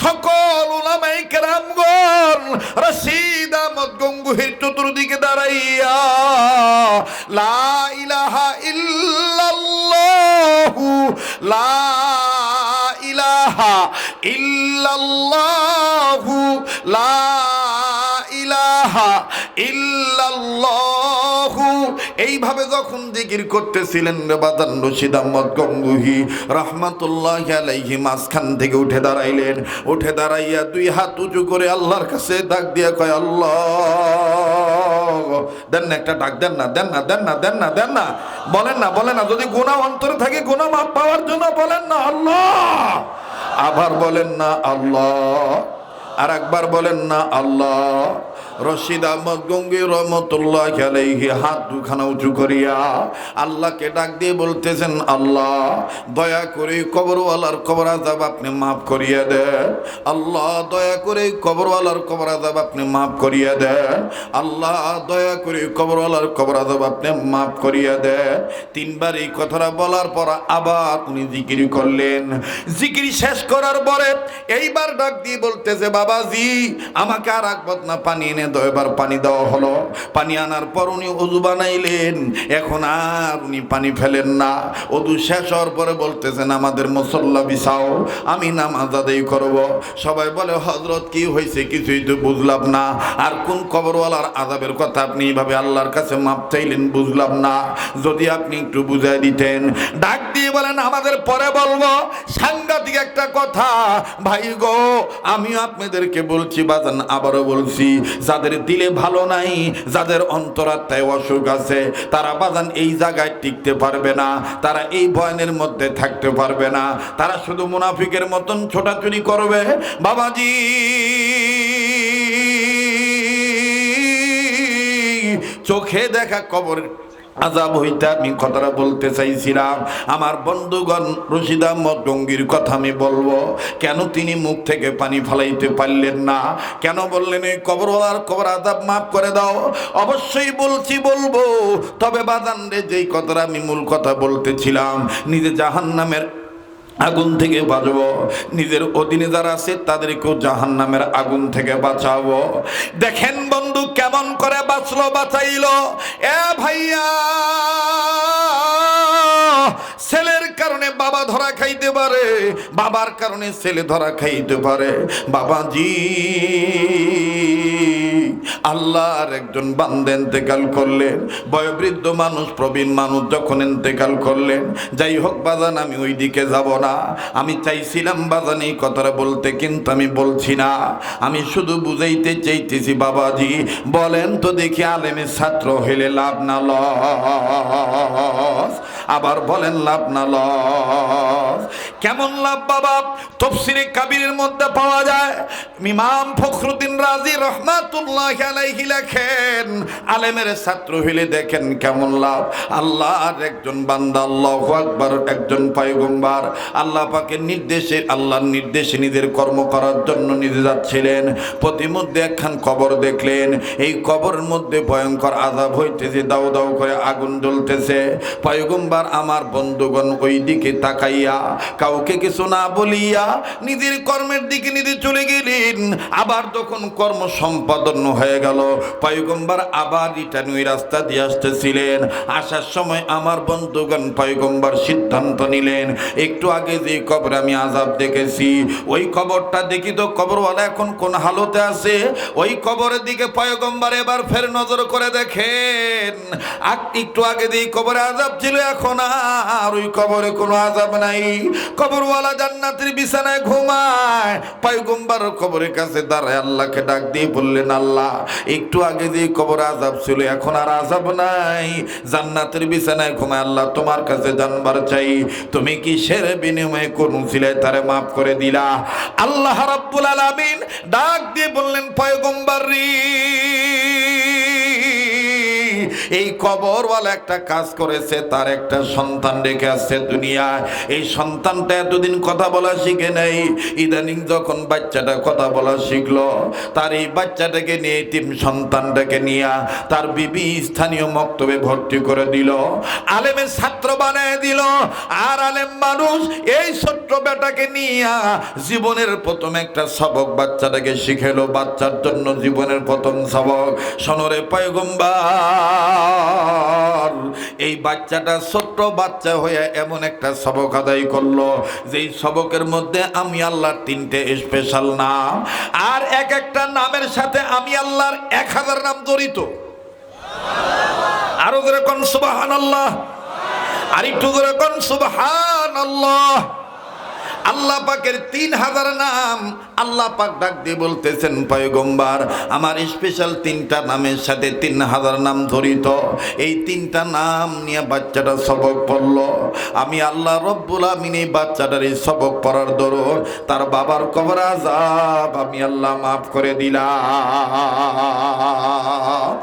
সকল উলামায়ে কেরামগণ রশিদ আহমদ গঙ্গুহির চতুর্দিকে দাঁড়াইয়া লা ইলাহা ইল্লাল্লাহু লা ইলাহা ইল্লাল্লাহু লা ইলাহা ইল্লাল্লাহু এইভাবে যখন জিকির করতেছিলেন বাদান রশিদ আহমদ গঙ্গুহি রাহমাতুল্লাহি আলাইহি মাঝখান থেকে উঠে দাঁড়াইলেন। উঠে দাঁড়াইয়া দুই হাত উঁচু করে আল্লাহর কাছে ডাক দিয়া কয়, আল্লাহ দেন না, একটা ডাক দেন না, দেন না, দেন না, দেন না, দেন না, বলেন না, যদি গুনাহ অন্তরে থাকে গুনাহ মাফ পাওয়ার জন্য বলেন না আল্লাহ, আবার বলেন না আল্লাহ, আর একবার বলেন না আল্লাহ। রশিদ আহমদ গঙ্গি রহমতুল্লাহি আলাইহি হাত দুখানা উঁচু করিয়া আল্লাহকে ডাক দিয়ে বলতেছেন, আল্লাহ দয়া করে কবরওয়ালার কবর আযাব আপনি মাফ করিয়ে দেন, আল্লাহ দয়া করে কবরওয়ালার কবর আযাব আপনি মাফ করিয়ে দেন, আল্লাহ দয়া করে কবরওয়ালার কবর আযাব আপনি মাফ করিয়ে দেন। তিনবার এই কথাটা বলার পর আবার উনি জিকির করলেন। জিকির শেষ করার পরে এইবার ডাক দিয়ে বলতেছে, বাবাজি আমাকে আর এক বদনা পানি এনে দাও। এবার পানি দেওয়া হলো। পানি আনার পর উনি ওযু বানাইলেন। এখন আর উনি পানি ফেলেন না। ওযু শেষ হওয়ার পরে বলতেছেন, আমাদের মুসল্লা বিছাও, আমি নামাজ আদায় করব। সবাই বলে, হযরত কি হয়েছে, কিছুই তো বুঝলাম না, আর কোন কবরওয়ালার আযাবের কথা আপনি এইভাবে আল্লাহর কাছে মাপ চাইলেন বুঝলাম না, যদি আপনি একটু বুঝাই দিতেন। ডাক দিয়ে বলেন, আমাদের পরে বলবো। সাংঘাতিক একটা কথা ভাই গো, আমিও আপনাদেরকে বলছি বাজান, আবারও বলছি, যাদের দিলে ভালো নাই, যাদের অন্তরাত্মায় অসুখ আছে, তারা বাজান এই জায়গায় টিকতে পারবে না, তারা এই বয়ানের মধ্যে থাকতে পারবে না, তারা শুধু মুনাফিকের মতন ছোটাছুটি করবে। বাবাজি চোখে দেখা কবর আযাব হইতে আমি কথাটা বলতে চাইছিলাম। আমার বন্ধুগণ রশিদ আহমদ গঙ্গির কথা আমি বলবো, কেন তিনি মুখ থেকে পানি ফালাইতে পারলেন না, কেন বললেন এই কবরওয়ালার কবর আযাব মাফ করে দাও। অবশ্যই বলবো, তবে বাজান রে যেই কথাটা আমি মূল কথা বলতেছিলাম, নিজে জাহান্নামের আগুন থেকে বাঁচবো, নিজের অধীনে যারা আছে তাদেরকেও জাহান্নামের আগুন থেকে বাঁচাবো। দেখেন বন্ধু কেমন করে বাঁচাইলো। এ ভাইয়া, ছেলের কারণে বাবা ধরা খাইতে পারে, বাবার কারণে ছেলে ধরা খাইতে পারে। বাবাজি আল্লাহর একজন বান্দা ইন্তেকাল করলেন, বয়োবৃদ্ধ মানুষ, প্রবীণ মানুষ যখন ইন্তেকাল করলেন। যাই হোক বাজান, আমি ওই দিকে যাব না। আমি চাইছিলাম বাজান এই কথাটা বলতে, কিন্তু আমি বলছি না। আমি শুধু বুঝাইতে চাইতেছি, বাবাজি বলেন তো দেখি, আলেমের ছাত্র হইলে লাভ না লস? আবার বলেন লাভ না লস? কেমন লাভ বাবা? তাফসীরে কাবীরের মধ্যে পাওয়া যায়, ইমাম ফখরুদ্দীন রাজি রহমাতুল্লাহি আলাইহি লেখেন, আলেমের ছাত্র হইলে দেখেন কেমন লাভ। আল্লাহর একজন বান্দা, আল্লাহু আকবার, একজন পয়গম্বর আল্লাহ পাকের নির্দেশে, আল্লাহর নির্দেশে নিজের কর্ম করার জন্য নিজে যাচ্ছিলেন। প্রতিমধ্যে একখান কবর দেখলেন, এই কবরের মধ্যে ভয়ঙ্কর আযাব হইতেছে, দাউ দাউ করে আগুন জ্বলতেছে। পয়গম্বর আমার বন্ধুগণ ওই দিকে তাকাইয়া কাউকে কিছু না বলিয়া নিজের কর্মের দিকে নিজে চলে গেলেন। আবার তখন কর্ম সম্পাদন হয়ে গেল, পয়গম্বর আবার রিটার্ন ওই রাস্তা দিয়ে আসতেছিলেন। আসার সময় আমার বন্ধুগণ পয়গম্বর সিদ্ধান্ত নিলেন, একটু আগে যে কবরে আমি আযাব দেখেছি ওই কবরটা দেখি তো কবরওয়ালা এখন কোন হালতে আছে। ওই কবরের দিকে পয়গম্বর এবার ফের নজর করে দেখেন, একটু আগে যে কবরে আযাব ছিল এখন আর ওই কবরে কোনো আযাব নাই। কবরওয়ালা জান্নাতের বিছানায় ঘুমায়। পয়গম্বর কবরের কাছে দাঁড়ায় আল্লাহকে ডাক দিয়ে বললেন, আল্লাহ একটু আগে যে কবরে আযাব ছিল এখন আর আযাব নাই, জান্নাতের বিছানায় ঘুমায়। আল্লাহ তোমার কাছে জানবার চাই তুমি কিসের বিনিময়ে কোন ছিলে তারে মাফ করে দিলা। আল্লাহ রাব্বুল আলামিন ডাক দিয়ে বললেন, পয়গম্বর রে, এই কবরওয়ালা একটা কাজ করেছে, তার একটা সন্তান রেখে আসছে দুনিয়ায়। এই সন্তানটা এতদিন কথা বলা শিখে নাই, ইদানিং যখন বাচ্চাটা কথা বলা শিখলো, তার এই বাচ্চাটাকে নিয়ে, এতিম সন্তানটাকে নিয়ে তার বিবি স্থানীয় মক্তবে ভর্তি করে দিল, আলেমের ছাত্র বানায় দিল। আর আলেম মানুষ এই ছোট্ট বেটাকে নিয়ে জীবনের প্রথম একটা সবক বাচ্চাটাকে শিখেলো। বাচ্চার জন্য জীবনের প্রথম সবক শোনরে পয়গম্বর, এই বাচ্চাটা ছোট্ট বাচ্চা হয়ে এমন একটা সবক আদায় করলো, যেই সবকের মধ্যে আমি আল্লাহর 3টে স্পেশাল নাম, আর এক একটা নামের সাথে আমি আল্লাহর 1000 নাম জড়িত। আরো ধরে কোন সুবহানাল্লাহ, আর একটু ধরে কোন সুবহানাল্লাহ। আল্লাহ পাকের 3000 নাম। আল্লাহ পাক ডাক দিয়ে বলতেছেন, পয়গম্বর আমার স্পেশাল 3টা নামের সাথে 3000 নাম জড়িত। এই 3টা নাম নিয়ে বাচ্চাটা সবক পড়লো। আমি আল্লাহ রব্বুল আমিন এই বাচ্চাটার এই সবক পড়ার দরুন তার বাবার কবর আযাব আমি আল্লাহ মাফ করে দিলাম।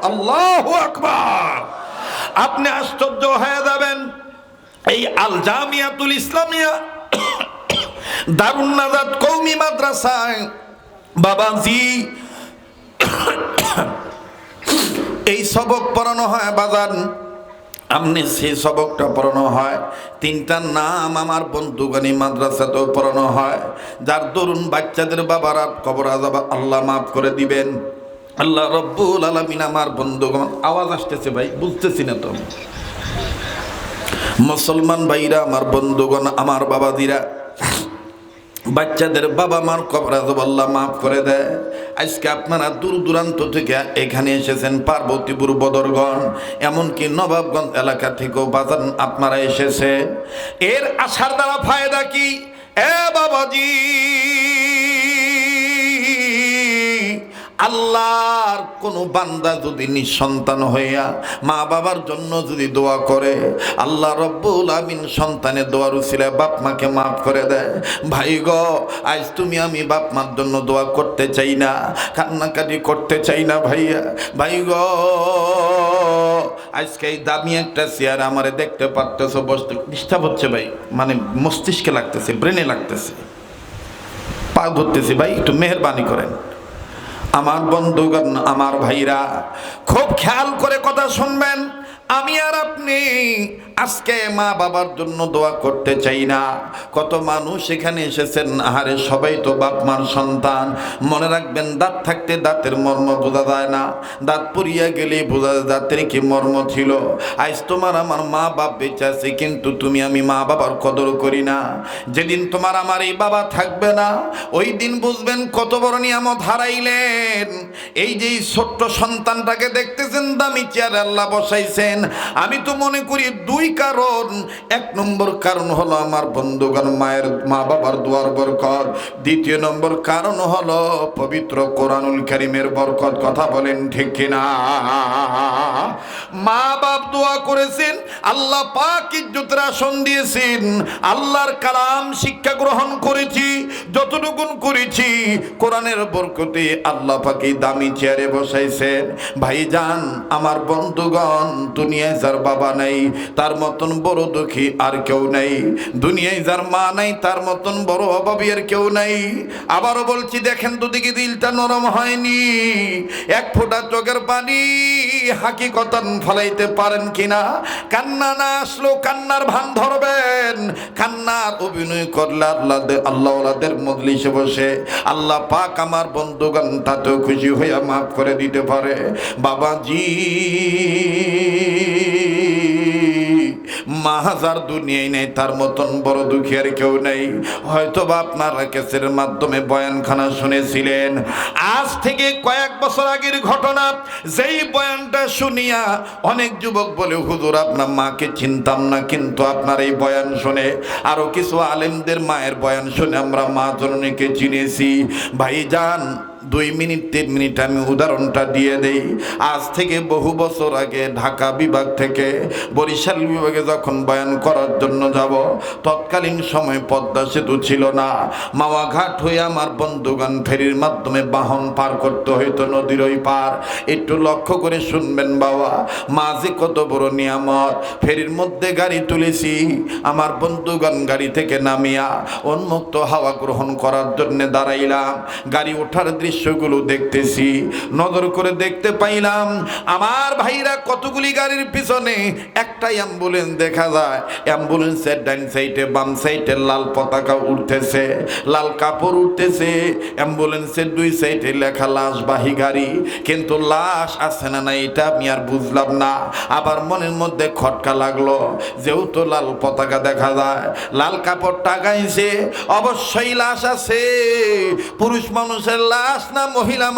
আল্লাহু আকবার। আপনি আশ্চর্য হয়ে যাবেন, এই আল জামিয়াতুল ইসলামিয়া দারুন নাজাত কওমি মাদ্রাসায় বাবাজি এই সবক পড়ানো হয় বাজান। আপনি সেই সবকটা পড়ানো হয়, 3টা নাম আমার বন্ধুগণ মাদ্রাসাতেও পড়ানো হয়, যার দরুন বাচ্চাদের বাবারা কবর আযাব আল্লাহ মাফ করে দিবেন। আল্লাহ রব্বুল আলামিন আমার বন্ধুগণ, আওয়াজ আসতেছে ভাই, বুঝতেছি না তো। মুসলমান ভাইরা আমার বন্ধুগণ, আমার বাবাজিরা, বাচ্চাদের বাবা মার কবর আযাব আল্লাহ মাফ করে দেয়। আজকে আপনারা দূর দূরান্ত থেকে এখানে এসেছেন, পার্বতীপুর, বদরগঞ্জ, এমনকি নবাবগঞ্জ এলাকা থেকেও বাজান আপনারা এসেছেন। এর আসার দ্বারা ফায়দা কি? এ বাবাজি, আল্লাহর কোন বান্দা যদি নিঃসন্তান হইয়া মা বাবার জন্য যদি দোয়া করে, আল্লাহ রব্বুল আমিন সন্তানের দোয়ার উসিলায় বাপ মাকে মাফ করে দেয়। ভাই গো, আজ তুমি আমি বাপ মার জন্য দোয়া করতে চাই না, কান্নাকাটি করতে চাই না ভাইয়া। ভাই গো, আজকে এই দামি একটা চেয়ার আমারে দেখতে পারতেছো, বসতে ডিস্টার্ব হচ্ছে ভাই, মানে মস্তিষ্কে লাগতেছে, ব্রেনে লাগতেছে, পা ধরতেছি ভাই, একটু মেহেরবানি করেন। আমার বন্ধুগণ, আমার ভাইরা, খুব খেয়াল করে কথা শুনবেন। আমি আর আপনি আজকে মা বাবার জন্য দোয়া করতে চাই না। কত মানুষ এখানে এসেছেন, আহারে সবাই তো বাপ মার সন্তান। মনে রাখবেন, দাঁত থাকতে দাঁতের মর্ম বোঝা যায় না, দাঁত পুড়িয়া গেলে বোঝা যায় দাঁতের কি মর্ম ছিল। আজ তোমার আমার মা বাপ বেঁচে আছে, কিন্তু তুমি আমি মা বাবার কদর করি না। যেদিন তোমার আমার এই বাবা থাকবে না, ওই দিন বুঝবেন কত বড় নিয়ামত হারাইলেন। এই যে ছোট্ট সন্তানটাকে দেখতেছেন, দামি চেয়ারে আল্লাহ বসাইছেন। আমি তো মনে করি 2 দুই কারণ। এক নম্বর কারণ হলো আমার বন্ধুগণ মা বাবার দোয়ার বরকত। দ্বিতীয় নম্বর কারণ হলো পবিত্র কোরআনুল কারীমের বরকত। কথা বলেন ঠিক কিনা? মা বাপ দোয়া করেছেন, আল্লাহ পাক ইজ্জতের আসন দিয়েছেন, আল্লাহর কালাম শিক্ষা গ্রহণ করেছি, যতটুকুন করেছি কোরআনের বরকতে আল্লাহ পাক দামি চেয়ারে বসাইছেন। ভাইজান আমার বন্ধুগণ, দুনিয়ায় যার বাবা নাই তার মতন বড় দুঃখী আর কেউ নাই। দুনিয়ায় যার মা নাই তার মতন বড় অভাবী আর কেউ নাই। আবারও বলছি, দেখেন তো দিকে দিলটা নরম হয়নি? এক ফোঁটা চোখের পানি হাকিকতান ফলাইতে পারেন কিনা? কান্না না আসলেও কান্নার ভান ধরবেন। কান্নার অভিনয় করলে আল্লাহওয়ালাদের মজলিসে বসে আল্লাহ পাক আমার বন্ধুগণ তাতেও খুশি হইয়া মাফ করে দিতে পারে। বাবাজি মাহাজার দুনিয়ায় নেই তার মতন বড় দুঃখী আর কেউ নেই। হয়তো বা আপনারা কেসের মাধ্যমে বয়ানখানা শুনেছিলেন। আজ থেকে কয়েক বছর আগের ঘটনা। যেই বয়ানটা শুনিয়া অনেক যুবক বলে, হুজুর আপনার মাকে চিনতাম না, কিন্তু আপনার এই বয়ান শুনে, আরো কিছু আলেমদের মায়ের বয়ান শুনে আমরা মা জননীকে চিনেছি। ভাইজান 2 মিনিট 3 মিনিট আমি উদাহরণটা দিয়ে দেই। আজ থেকে বহু বছর আগে ঢাকা বিভাগ থেকে বরিশাল বিভাগে যখন বয়ান করার জন্য যাব, তৎকালীন সময় পদ্মা সেতু ছিল না। মাওয়া ঘাট হয়ে আমার বন্ধুগণ ফেরির মাধ্যমে বাহন পার করতে হইতো নদীর ওই পার। একটু লক্ষ্য করে শুনবেন বাবা, মাঝে কত বড় নিয়ামত। ফেরির মধ্যে গাড়ি তুলেছি, আমার বন্ধুগণ গাড়ি থেকে নামিয়া উন্মুক্ত হাওয়া গ্রহণ করার জন্য দাঁড়াইলাম। গাড়ি ওঠার দৃশ্যগুলো দেখতেছি, নজর করে দেখতে পাইলাম আমার ভাইরা কতগুলি গাড়ির পিছনে একটা অ্যাম্বুলেন্স দেখা যায়। অ্যাম্বুলেন্সের ডান সাইডে বাম সাইডে লাল পতাকা উঠতেছে, লাল কাপড় উঠতেছে। অ্যাম্বুলেন্সের 2 সাইডে লেখা লাশবাহী গাড়ি, কিন্তু লাশ আছে না না এটা আমি আর বুঝলাম না। আবার মনের মধ্যে খটকা লাগলো, যেহেতু লাল পতাকা দেখা যায়, লাল কাপড় টাকাইছে, অবশ্যই লাশ আছে। পুরুষ মানুষের লাশ না মহিলা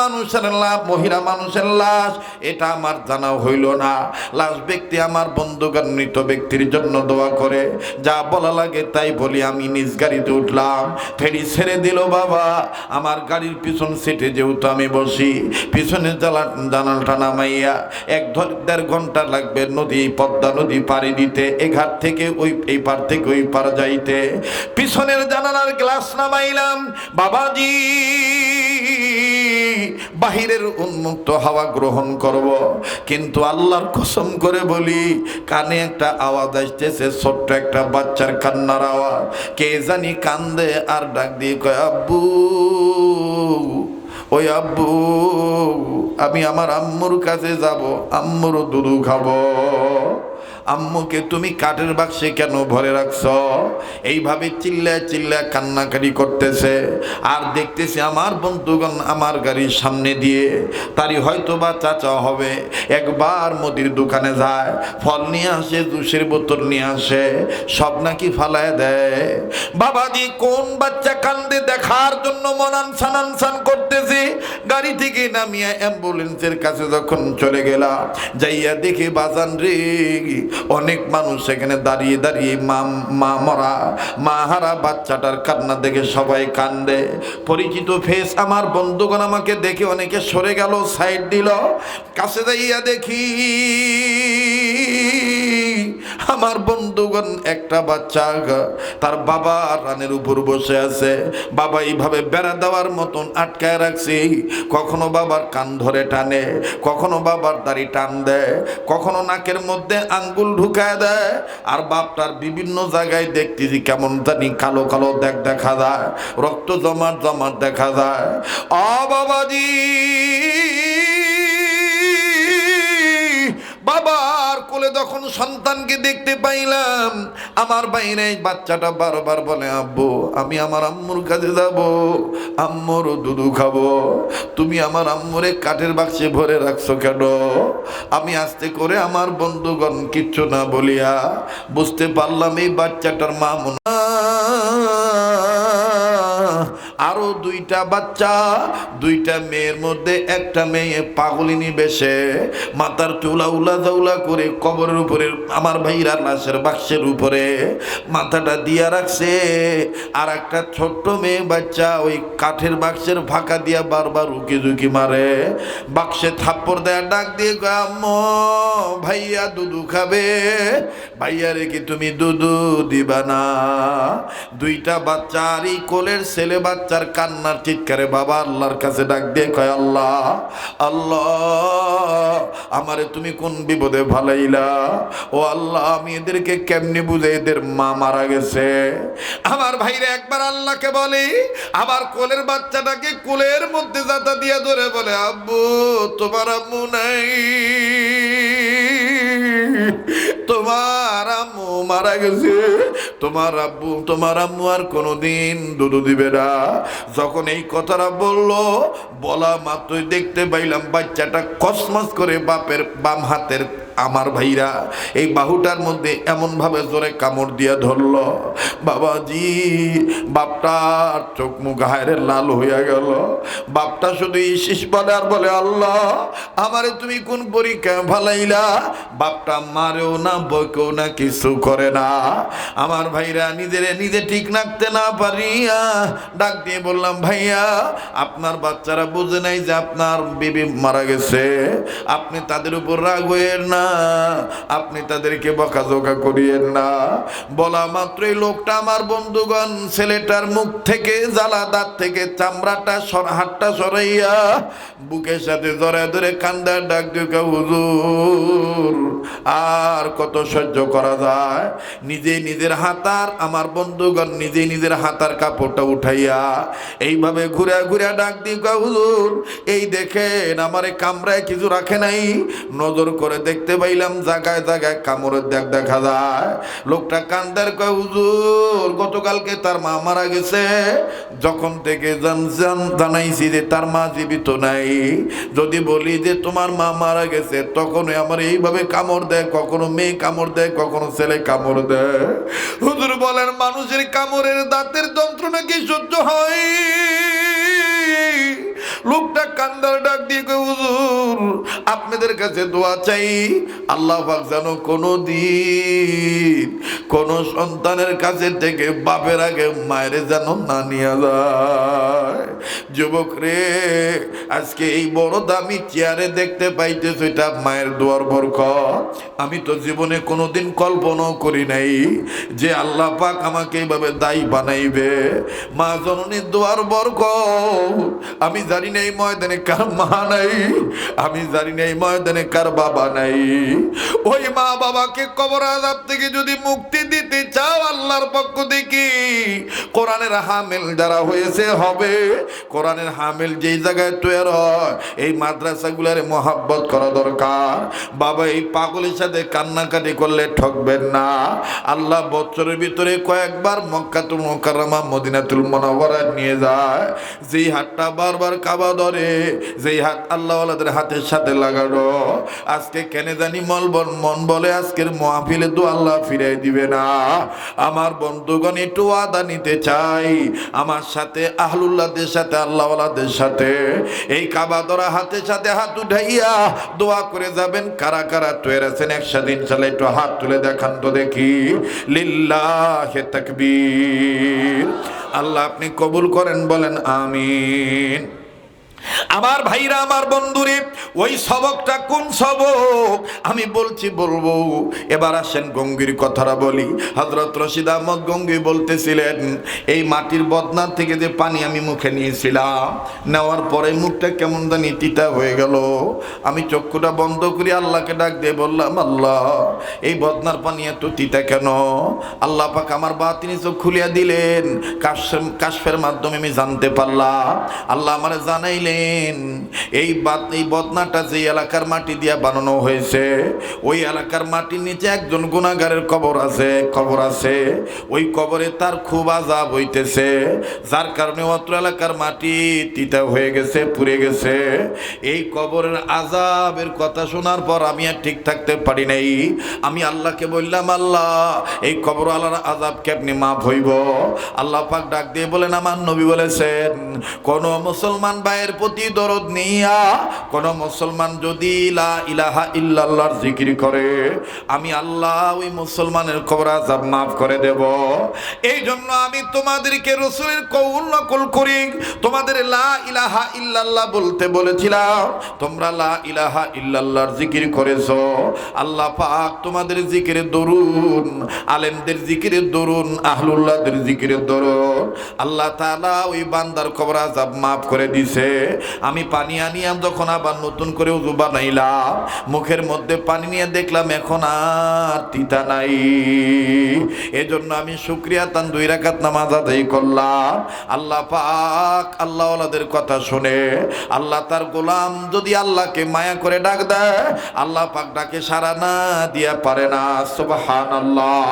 মানুষের লাশ এটা আমার জানা হইল না। লাশ ব্যক্তি আমার বন্ধুগণ মৃত ব্যক্তির জন্য দোয়া করে, যা বলা লাগে তাই বলি। আমি নিজ গাড়িতে উঠলাম, ফেরি ছেড়ে দিল বাবা। আমার গাড়ির পিছন সিটে যেহেতু আমি বসি, পিছনে জানালটা নামাইয়া 1-1.5 ঘন্টা লাগবে পদ্মা নদী পাড়ি দিতে, এ ঘাট থেকে এই পার থেকে ওই পার যাইতে। পিছনের জানালার গ্লাস নামাইলাম বাবাজি, বাহিরের উন্মুক্ত হাওয়া গ্রহণ করব। কিন্তু আল্লাহর কসম করে বলি, কানে একটা আওয়াজ আসতেছে, ছোট্ট একটা বাচ্চার কান্নার আওয়াজ। কে জানি কান্দে আর ডাক দিয়ে কয়, আব্বু, ওই আব্বু, আমি আমার আম্মুর কাছে যাব, আম্মুর দুধ খাবো। আম্মুকে তুমি কাঠের বাক্সে কেন ভরে রাখছ? এইভাবে চিল্লা চিল্লা কান্নাকাটি করতেছে। আর দেখতেছি আমার বন্ধুগণ আমার গাড়ির সামনে দিয়ে, তারই হয়তো বা চাচা হবে, একবার মুদির দোকানে যায়, ফল নিয়ে আসে, জুসের বোতল নিয়ে আসে, সব নাকি ফালায় দেয়। বাবাজি কোন বাচ্চা কান্দে দেখার জন্য মন আনসান করতেছে। গাড়ি থেকে নামিয়ে অ্যাম্বুলেন্সের কাছে যখন চলে গেলাম, যাইয়া দেখে বাজান রে, অনেক মানুষ এখানে দাঁড়িয়ে দাঁড়িয়ে মা হারা বাচ্চাটার কান্না দেখে সবাই কান্দে। পরিচিত ফেস আমার বন্ধুগণ আমাকে দেখে অনেকে সরে গেল, সাইড দিল। কাছে যাইয়া দেখি আমার বন্ধুগণ একটা বাচ্চা তার বাবা রানের উপর বসে আছে। বাবা এইভাবে বেড়া দেওয়ার মতন আটকায় রাখছি। কখনো বাবার কান ধরে টানে, কখনো বাবার দাড়ি টান দেয়, কখনো নাকের মধ্যে আঙ্গুল ঢুকায় দেয়। আর বাপটার বিভিন্ন জায়গায় দেখতেছি কেমন জানি কালো কালো দেখা যায়, রক্ত জমাট দেখা যায়। ও বাবাজি, বাবার কোলে যখন সন্তানকে দেখতে পাইলাম, আমার বাইরে বাচ্চাটা বারবার বলে, আব্বু, আমি আমার আম্মুর কাছে যাব, আম্মুর দুধ খাবো। তুমি আমার আম্মুরে কাঠের বাক্সে ভরে রাখছো কেন? আমি আস্তে করে আমার বন্ধুগণ কিচ্ছু না বলিয়া বুঝতে পারলাম এই বাচ্চাটার মা মনে আরো দুইটা বাচ্চা, দুইটা মেয়ের মধ্যে একটা মেয়ে পাগলিনী বেশে মাথার চুলা উলা জাউলা করে কবরের উপরে আমার ভাইরা লাশের বাক্সের উপরে মাথাটা দিয়া রাখছে। আর একটা ছোট্ট মেয়ে বাচ্চা ওই কাঠের বাক্সের ফাঁকা দিয়া বারবার উকি ঝুঁকি মারে, বাক্সে থাপ্পড় দেয়া ডাক দিয়ে কয়, আম্মু ভাইয়া দুধু খাবে, ভাইয়া রেখে তুমি দুধু দিবা না? দুইটা বাচ্চা আর এই কোলের ছেলে বাচ্চার কান্নার চিৎকারে বাবা আল্লাহর কাছে ডাক দিয়ে কয়, আল্লাহ আল্লাহ আমারে তুমি কোন বিপদে ভালাইলা? ও আল্লাহ আমি এদেরকে কেমনি বুঝে, এদের মা মারা গেছে। আমার ভাইরা একবার আল্লাহকে বলে, আবার কোলের বাচ্চাটাকে কোলের মধ্যে জাতা দিয়া ধরে বলে, আব্বু তোমার আম্মু নাই, তোমার আম্মু মারা গেছে, তোমার আম্মু আর কোনোদিন দুধ দিবে না। যখন এই কথাটা বলা মাত্রই দেখতে পাইলাম বাচ্চাটা কসমস করে বাপের বাম হাতের আমার ভাইরা এই বাহুটার মধ্যে এমন ভাবে জোরে কামড় দিয়া ধরলো, বাবাজি বাপটার চোখ মুখ হায়রে লাল হইয়া গেল। বাপটা শুধু ইস বলে আর বলে, আল্লাহ আমারে তুমি কোন পরীক্ষা ভালাইলা? বাপটা মারেও না, বকেও না, কিছু করে না। আমার ভাইরা নিজে ঠিক রাখতে না পারিয়া ডাক দিয়ে বললাম, ভাইয়া আপনার বাচ্চারা বুঝে নাই যে আপনার বিবি মারা গেছে, আপনি তাদের উপর রাগ হইয়েন না, আপনি তাদেরকে বকাঝকা করিয়েন না। বলা মাত্রই লোকটা আমার বন্ধুগণ ছেলেটার মুখ থেকে জ্বালা দাঁত থেকে চামড়াটা হাতটা সরাইয়া বুকের সাথে জড়ায় ধরে কান্দার ডাক দিয়ে, হুজুর আর কত সহ্য করা যায়? নিজের হাতার আমার বন্ধুগণ নিজের হাতার কাপড়টা উঠাইয়া এইভাবে ঘুরে ডাক দিয়ে, হুজুর এই দেখেন আমারে কামরায় কিছু রাখে নাই, নজর করে দেখতে পাইলাম জায়গায় জায়গায় কামড়ের দাগ দেখা যায়। লোকটা কান্দার কয়, হুজুর গতকালকে তার মা মারা গেছে, যখন থেকে জানাইছি যে তার মা জীবিত নাই, যদি বলি যে তোমার মা মারা গেছে তখনই আমার এইভাবে কামড় দেয়, কখনো মেয়ে কামড় দেয়, কখনো ছেলে কামড় দেয়। হুজুর বলেন মানুষের কামড়ের দাঁতের যন্ত্রণা কি সহ্য হয়? লোকটা কান্দার ডাক দিয়ে কয়, হুজুর আপনাদের কাছে দোয়া চাই, আল্লাহ পাক যেন কোনদিন কোন সন্তানের কাছে থেকে বাপের আগে মায়ের যেন না নিয়ে যায়। যুবক রে আজকে এই বড় দামি চেয়ারে দেখতে পাইতেছ, এটা মায়ের দোয়ার বরকত। আমি তো জীবনে কোনোদিন কল্পনাও করি নাই যে আল্লাহ পাক আমাকে এইভাবে দায়ী বানাইবে। মা জননীর দোয়ার বরকত। আমি জানি না এই ময়দানে কার মা নাই, আমি জানি না এই ময়দানে কার বাবা নাই। ওই মা বাবাকে কবর আযাব থেকে যদি মুক্তি দিতে চাও আল্লাহর পক্ষ থেকে, কোরআনের হামিল যারা হয়েছে হবে, কোরআনের হামিল যেই জায়গায় তৈরি হয় এই মাদ্রাসাগুলোর মোহাব্বত করা দরকার। বাবা এই পাগলের সাথে কান্নাকাটি করলে ঠকবেন না। আল্লাহ বছরের ভিতরে কয়েকবার মক্কাতুল মুকাররমা মদিনাতুল মুনাওয়ারা নিয়ে যায়, যেই হাতটা বারবার কাবা ধরে, যেই হাত আল্লাহওয়ালাদের হাতের সাথে লাগানো। আজকে কেন জানি মন বলে আজকের মাহফিলে তো আল্লাহ ফিরাই দিবে না। আমার বন্ধুগণ একটু ওয়াদা নিতে চাই আমার সাথে, আহলুল্লাহদের সাথে, আল্লাহওয়ালাদের সাথে এই কাবা ধরা হাতের সাথে হাত উঠাইয়া দোয়া করে যাবেন। কারা কারা তৈরি আছেন একসাথে ইনশাআল্লাহ একটু হাত তুলে দেখান তো দেখি। লিল্লাহে তাকবীর। আল্লাহ আপনি কবুল করেন, বলেন আমিন। আমার ভাইরা আমার বন্ধুরে ওই সবকটা কোন সবক আমি বলবো। এবার আসেন গঙ্গির কথাটা বলি। হযরত রশিদ আহমদ গঙ্গি বলতেছিলেন, এই মাটির বদনার থেকে যে পানি আমি মুখে নিয়েছিলাম, নেওয়ার পরে মুখটা কেমন জানি তিতা হয়ে গেল। আমি চক্ষুটা বন্ধ করি আল্লাহকে ডাক দিয়ে বললাম, আল্লাহ এই বদনার পানি এত তিতা কেন? আল্লাহ পাক আমার বাতিনি চোখ খুলিয়া দিলেন, কাশফের মাধ্যমে আমি জানতে পারলাম। আল্লাহ আমারে জানাইলেন জানেন এই বদনাটা যে এলাকার মাটি দিয়ে বানানো হয়েছে, ওই এলাকার মাটির নিচে একজন গুনাহগারের কবর আছে। ওই কবরে তার খুব আযাব হইতেছে, যার কারণে অত্র এলাকার মাটি তিতা হয়ে গেছে, পুড়ে গেছে। এই কবরের আযাবের কথা শোনার পর আমি আর ঠিক থাকতে পারি নাই। আমি আল্লাহকে বললাম, আল্লাহ এই কবর আল্লাহর আযাব কেমনে মাফ হইব? আল্লাহ পাক ডাক দিয়ে বলেন, আমার নবী বলেছেন, কোন মুসলমান ভাইয়ের প্রতি দরদ নিয়া কোন মুসলমান যদি লা ইলাহা ইল্লাল্লাহর জিকির করে, আমি আল্লাহ ওই মুসলমানের কবর আযাব মাফ করে দেব। এই জন্য আমি তোমাদেরকে রাসূলের কওল নকল করি, তোমাদের লা ইলাহা ইল্লাল্লাহ বলতে বলেছিলাম, তোমরা লা ইলাহা ইল্লাল্লাহর জিকির করেছো। আল্লাহ পাক তোমাদের জিকিরের দরুন, আলেমদের জিকিরের দরুন, আহলুল্লাহদের জিকিরের দরুন আল্লাহ তাআলা ওই বান্দার কবর আযাব মাফ করে দিছে। আমি পানি আনিয়াম যখন আবার নতুন করে ওযু বানাইলাম, মুখের মধ্যে পানি নিয়ে দেখলাম এখন আর তিতা নাই। এজন্য আমি শুকরিয়া তান 2 রাকাত নামাজ আদায় করলাম। আল্লাহ পাক আল্লাহ ওয়ালাদের কথা শুনে, আল্লাহ তার গোলাম যদি আল্লাহকে মায়া করে ডাক দেয়, আল্লাহ পাক ডাকে সাড়া না দিয়া পারে না। সুবহানাল্লাহ।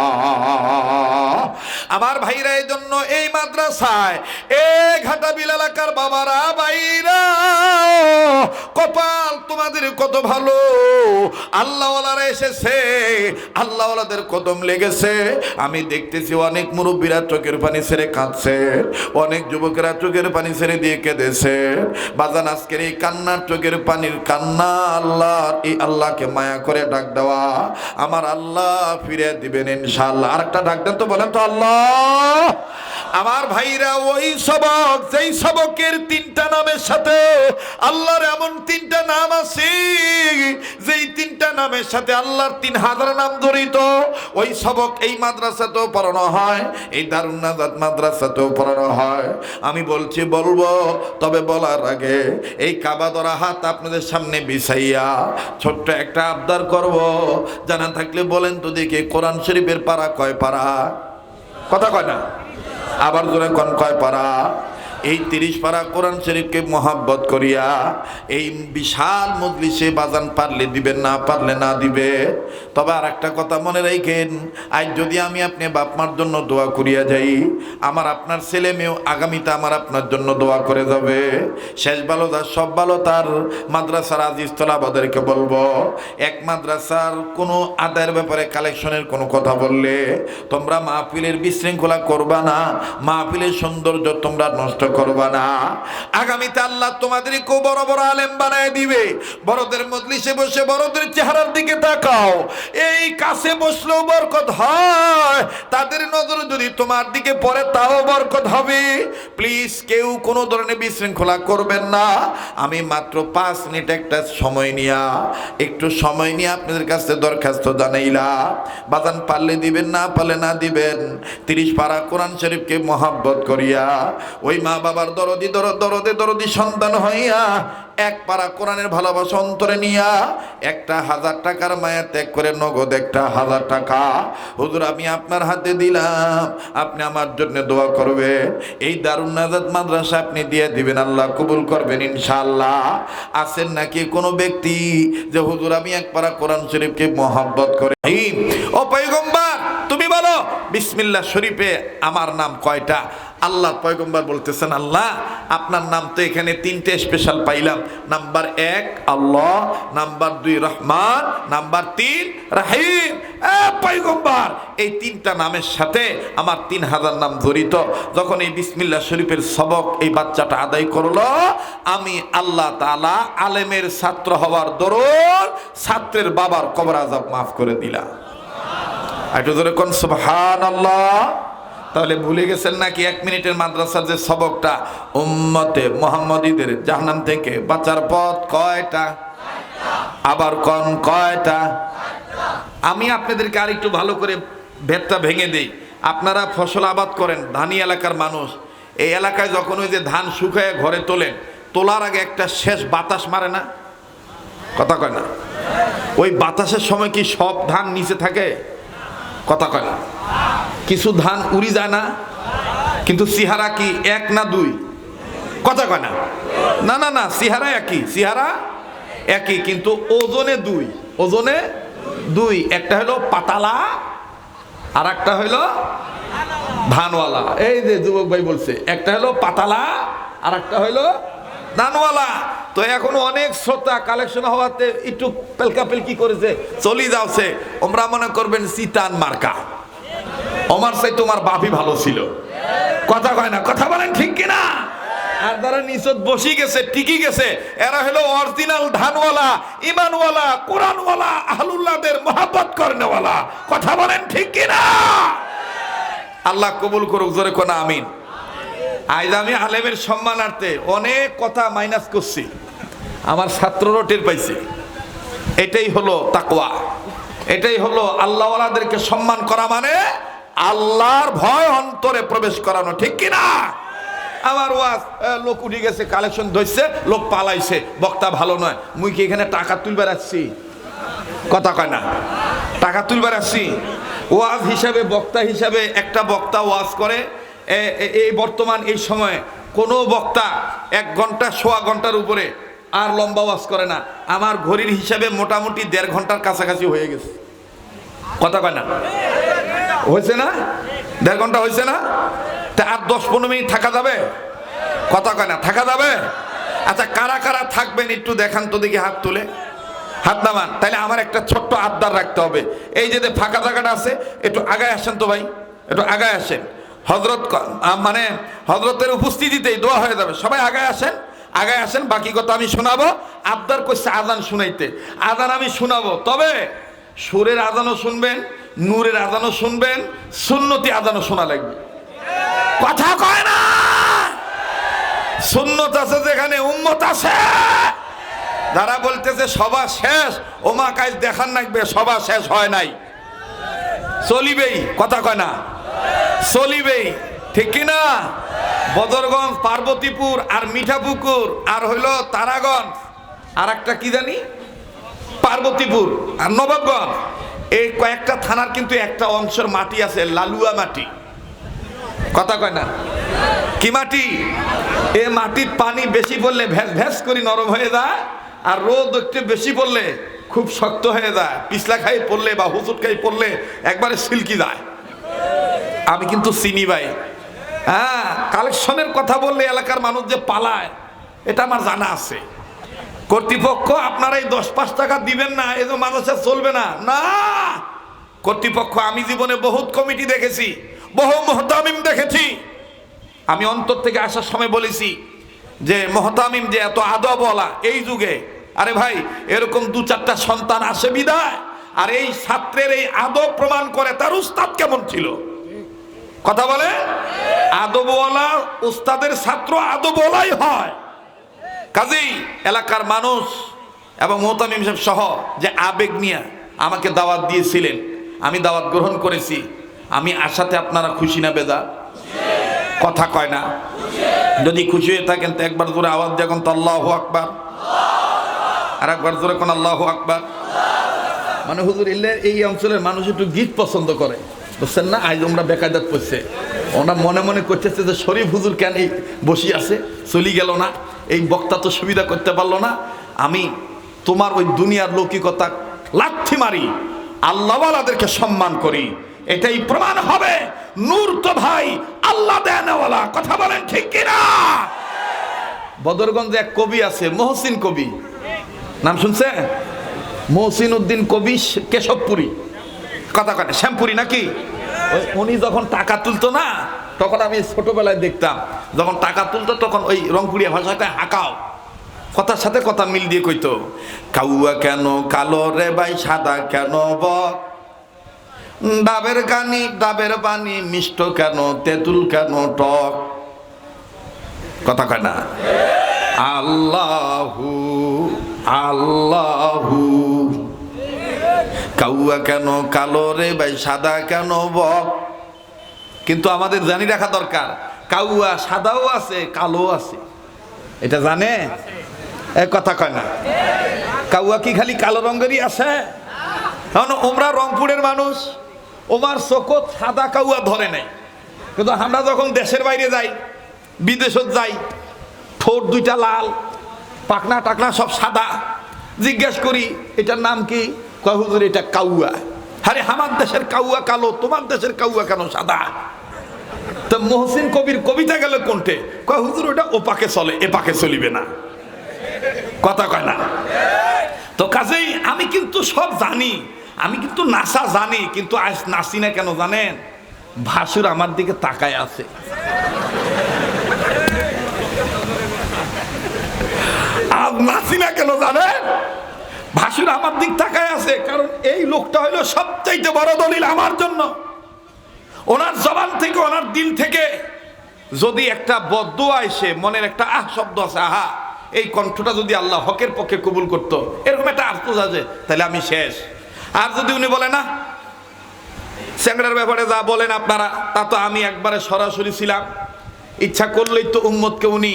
আমার ভাইরা, এই জন্য এই মাদ্রাসায় ঘাটাবিল এলাকার বাবারা, ভাইরা, কপাল তোমাদের কত ভালো, আল্লাহওয়ালারা এসেছে, আল্লাহওয়ালাদের কদম লেগেছে। আমি দেখতেছি অনেক মুরব্বীরা চোখের পানি ছেড়ে কাঁদছে, অনেক যুবকেরা চোখের পানি ছেড়ে দিয়ে কেঁদেছে। বাজান, আজকের এই কান্নার চোখের পানির কান্না আল্লাহ, এই আল্লাহকে মায়া করে ডাক দেওয়া, আমার আল্লাহ ফিরে দিবেন ইনশাআল্লাহ। আরেকটা ডাক দেন তো, বলেন তো আল্লাহ। আমার ভাইরা, ওই সবক, যেই সবকের 3টা নামের সাথে আল্লাহর এমন 3টা নাম আছে, যেই 3টা নামের সাথে আল্লাহর 3000 নাম জড়িত, ওই সবক এই মাদ্রাসাতেও পড়ানো হয়, এই দারুন নাজাত মাদ্রাসাতেও পড়ানো হয়। আমি বলবো, তবে বলার আগে এই কাবা ধরা হাত আপনাদের সামনে বিছাইয়া ছোট্ট একটা আবদার করব। জানা থাকলে বলেন তো দেখি, কোরআন শরীফের পারা কয় পারা? কথা কয় না, আবার জোরে কোন কয় পারা? এই 30 পারা কোরআন শরীফকে মহাব্বত করিয়া এই বিশাল মজলিসে বাজান পারলে দিবেন, না পারলে না দিবে। তবে আর একটা কথা মনে রাখেন, আজ যদি আমি আপনি বাপ মার জন্য দোয়া করিয়া যাই, আমার আপনার ছেলে মেয়েও আগামীতে আমার আপনার জন্য দোয়া করে যাবে। শেষ ভালো তার, সব ভালো তার। মাদ্রাসার আজিজ তোলাবাদেরকে বলবো, এক মাদ্রাসার কোনো আদায়ের ব্যাপারে কালেকশনের কোনো কথা বললে তোমরা মাহফিলের বিশৃঙ্খলা করবা না, মাহফিলের সৌন্দর্য তোমরা নষ্ট করবা না। আগামীতে আল্লাহ তোমাদের খুব বড় বড় আলেম বানায় দিবে। বড়দের মজলিসে বসে বড়দের চেহারার দিকে তাকাও, এই কাছে বসলেও বরকত হয়, তাদের নজর যদি তোমার দিকে পড়ে তাও বরকত হবে। প্লিজ কেউ কোনো ধরনের বিশৃঙ্খলা করবেন না। আমি মাত্র 5 মিনিট একটা সময় নিয়ে আপনাদের কাছে দরখাস্ত জানাইলাম। বাজান পারলে দিবেন, না পারলে না দিবেন। 30 পারা কোরআন শরীফকে মহাব্বত করিয়া, ওই মা বাবার দরদি সন্তান হইয়া, 1 পারা কোরআনের ভালোবাসা অন্তরে নিয়া 1000 টাকার মায়া ত্যাগ করে নগদ 1000 টাকা হুজুর আমি আপনার হাতে দিলাম, আপনি আমার জন্য দোয়া করবেন। এই দারুন নাজাত মাদ্রাসা আপনি দিয়ে দিবেন, আল্লাহ কবুল করবেন ইনশাআল্লাহ। আছেন নাকি কোনো ব্যক্তি যে হুজুর আমি 1 পারা কোরআন শরীফকে মহব্বত করে? ও পয়গম্বর, তুমি বলো বিসমিল্লাহ শরীফে আমার নাম কয়টা? আল্লাহ পয়গম্বর বলতেছেন, আল্লাহ আপনার নাম তো এখানে 3টে স্পেশাল পাইলাম। নাম্বার 1 আল্লাহ, নাম্বার 2 রহমান, নাম্বার 3 রাহিম। পয়গম্বর, এই 3টা নামের সাথে আমার 3000 নাম জড়িত। যখন এই বিসমিল্লাহ শরীফের সবক এই বাচ্চাটা আদায় করলো, আমি আল্লাহ তাআলা আলেমের ছাত্র হওয়ার দরুন ছাত্রের বাবার কবর আযাব মাফ করে দিলাম। একটু জোরে কোন সুবহানাল্লাহ। তাহলে ভুলে গেছেন নাকি 1 মিনিটের মাদ্রাসার যে সবকটা, উম্মতে মুহাম্মাদীদের জাহান্নাম থেকে বাঁচার পথ কয়টা? আবার কোন কয়টা? আমি আপনাদেরকে আরেকটু ভালো করে ভেদটা ভেঙে দেই। আপনারা ফসল আবাদ করেন, ধানি এলাকার মানুষ। এই এলাকায় যখন ওই যে ধান শুকায় ঘরে তোলেন, তোলার আগে একটা শেষ বাতাস মারে না? কথা কয় না? ওই বাতাসের সময় কি সব ধান নিচে থাকে? কথা কয় না? কিছু ধান উড়ি যায় না? কিন্তু চেহারা কি 1 না 2? কথা কয় না? না না না, চেহারা একই, চেহারা একই, কিন্তু ওজনে দুই, ওজনে দুই। একটা হলো পাতালা আর একটা হলো ধানওয়ালা। এই যে যুবক ভাই বলছে, একটা হলো পাতালা আর একটা হলো ধানওয়ালা। তো এখন অনেক শ্রোতা কালেকশন হওয়াতে একটু পেলকা পেলকি করেছে, চলি যাচ্ছে। ওমরা মনে করবেন চিতান মার্কা, আমার চাই তোমার বাপই ভালো ছিল। কথা কয় না, কথা বলেন ঠিক কিনা? আর যারা নিচত বসি গেছে, টিকি গেছে, এরা হলো অরিজিনাল ধানওয়ালা, ইমানওয়ালা, কোরআনওয়ালা, আহলুল্লাহদের মহব্বত করেনওয়ালা। কথা বলেন ঠিক কিনা? আল্লাহ কবুল করুক, জোরে কোন আমিন। আজ আমি আলেমের সম্মানার্থে অনেক কথা মাইনাস করছি, আমার ছাত্ররা টের পাইছে। এটাই হলো তাকওয়া, এটাই হলো আল্লাহওয়ালাদেরকে সম্মান করা, মানে আল্লাহর ভয় অন্তরে প্রবেশ করানো, ঠিক কিনা? আমার ওয়াজ লোক উঠে গেছে, কালেকশন ধরছে, লোক পালাইছে, বক্তা ভালো নয়। মুই কি এখানে টাকা তুলবার আসছি? কথা কয় না, টাকা তুলবার আসছি? ওয়াজ হিসাবে, বক্তা হিসাবে একটা বক্তা ওয়াজ করে, এই বর্তমান এই সময়ে কোনো বক্তা 1 ঘন্টা সোয়া ঘন্টার উপরে আর লম্বা ওয়াজ করে না। আমার ঘড়ির হিসাবে মোটামুটি 1.5 ঘন্টার কাছাকাছি হয়ে গেছে। কথা কয় না, হয়েছে না? 1.5 ঘন্টা হয়েছে না? তা আর 10-15 মিনিট থাকা যাবে? কথা কয় না, থাকা যাবে? আচ্ছা, কারা কারা থাকবেন একটু দেখান তো দেখি, হাত তুলে, হাত নামান। তাহলে আমার একটা ছোট্ট আবদার রাখতে হবে, এই যে ফাঁকা জায়গাটা আছে, একটু আগায় আসেন তো ভাই, একটু আগায় আসেন। হযরত মানে হযরতের উপস্থিতিতেই দোয়া হয়ে যাবে, সবাই আগায় আসেন, আগায় আসেন। বাকি কথা আমি শোনাবো। আবদার করছে আজান শুনাইতে, আজান আমি শোনাবো, তবে সুরের আজানও শুনবেন, নূরের আজানও শুনবেন, সুন্নতি আজানও শোনা লাগবে। কথা কয় না? সুন্নত আছে যেখানে উম্মত আছে। যারা বলতেছে সভা শেষ, ওমা কাজ দেখান লাগবে, সভা শেষ হয় নাই, চলিবেই। কথা কয় না, চলিবেই, ঠিক কিনা? বদরগঞ্জ, পার্বতীপুর আর মিঠাপুকুর আর হইলো তারাগঞ্জ, আর একটা কি জানি পার্বতীপুর আর নবাবগঞ্জ, এই কয়েকটা থানার কিন্তু একটা অংশের মাটি আছে লালুয়া মাটি। কথা কয় না, কি মাটি? এ মাটির পানি বেশি পড়লে ভ্যাস ভ্যাস করে নরম হয়ে যায়, আর রোদ একটু বেশি পড়লে খুব শক্ত হয়ে যায়। পিছলা খাই পড়লে বা হুচুট খাই পড়লে একবারে সিল্কি যায়। আমি কিন্তু চিনি ভাই, হ্যাঁ, কালেকশনের কথা বললে এলাকার মানুষ যে পালায়, এটা আমার জানা আছে। কর্তৃপক্ষ আপনারা এই 10-5 টাকা দিবেন না, এই যে মাদ্রাসা চলবে না, না। কর্তৃপক্ষ, আমি জীবনে বহুত কমিটি দেখেছি, বহু মুহতামিম দেখেছি। আমি অন্তর থেকে আসার সময় বলেছি যে মুহতামিম যে এত আদবওয়ালা এই যুগে, আরে ভাই এরকম 2-4টা সন্তান আসে বিদায়, আর এই ছাত্রের এই আদব প্রমাণ করে তার উস্তাদ কেমন ছিল। কথা বলে, আদবওয়ালা উস্তাদের ছাত্র আদবওয়ালাই হয়। কাজেই এলাকার মানুষ এবং মুহতামিম সাহেব সহ যে আবেগ নিয়ে আমাকে দাওয়াত দিয়েছিলেন, আমি দাওয়াত গ্রহণ করেছি। আমি আশাতে আপনারা খুশি না বেজার? কথা কয় না? যদি খুশি হয়ে থাকেন তো একবার জোরে আওয়াজ দেখুন তো, আল্লাহু আকবার। আর একবার জোরে কোন আল্লাহু আকবার। মানে হুজুর এই অঞ্চলের মানুষ একটু গীত পছন্দ করে, বুঝছেন না? আজ আমরা বেকায়দাত পড়ছে, ওরা মনে মনে করতেছে যে শরীফ হুজুর কেন এই বসি আছে, চলি গেল না, এই বক্তা তো সুবিধা করতে পারলো না। আমি তোমার ওই দুনিয়ার লৌকিকতা লাথি মারি, আল্লাহওয়ালাদেরকে সম্মান করি, এটাই প্রমাণ হবে নূর তো ভাই আল্লাহ দেনওয়ালা। কথা বলেন ঠিক কিনা? বদরগঞ্জে এক কবি আছে, মহসিন কবি, নাম শুনছে? মহসিন উদ্দিন কবি, কেশবপুরী। কথা কয় শ্যামপুরি নাকি? উনি যখন টাকা তুলতো না, তখন আমি ছোটবেলায় দেখতাম, যখন টাকা তুলতো তখন ওই রংপুরিয়া ভাষাতে হাঁকাও, কথার সাথে কথা মিল দিয়ে কইতো, কাউয়া কেন কালো রে ভাই, সাদা কেন বক, ডাবের গানি ডাবের পানি, মিষ্ট কেন তেঁতুল কেন টক। কথা কয় না? আল্লাহু আল্লাহু, কাউয়া কেন কালো রে ভাই, সাদা কেন বক। কিন্তু আমাদের জানি রাখা দরকার, কাউয়া সাদাও আছে কালো আছে, এটা জানে? এক কথা কয় না, কাউয়া কি খালি কালো রঙেরই আছে? কারণ ওমরা রংপুরের মানুষ, ওমার চোখত সাদা কাউয়া ধরে নাই, কিন্তু আমরা যখন দেশের বাইরে যাই, বিদেশত যাই, ঠোঁট দুইটা লাল, পাকনা টাকনা সব সাদা। জিজ্ঞেস করি এটার নাম কি? কয় হুজুর এটা কাউয়া। আরে আমার দেশের কাউয়া কালো, তোমার দেশের কাউয়া কেন সাদা? তো মহসিন কবির কবিতা গেল কোনটে? কয় হুজুর ওটা ও পাকে চলে, এ পাকে চলিবে না। কথা কয় না? তো কাজেই আমি কিন্তু সব জানি, আমি কিন্তু নাসা জানি, কিন্তু আজ নাসি না কেন জানেন? ভাসুর আমার দিকে তাকায় আছে। আজ নাসি না কেন জানেন? ভাসুর আমার দিক তাকায় আছে, কারণ এই লোকটা হলো সবচাইতে বড় দলিল আমার জন্য। ওনার জবান থেকে, ওনার দিল থেকে যদি একটা বদদুয়া এসে, মনের একটা আহ শব্দ আছে, আহা, এই কণ্ঠটা যদি আল্লাহ হকের পক্ষে কবুল করতো, এরকম একটা আফসোস আছে, তাহলে আমি শেষ। আর যদি উনি বলে না, চ্যাংড়ার ব্যাপারে যা বলেন আপনারা, তা তো আমি একবারে সরাসরি ছিলাম, ইচ্ছা করলেই তো উম্মতকে উনি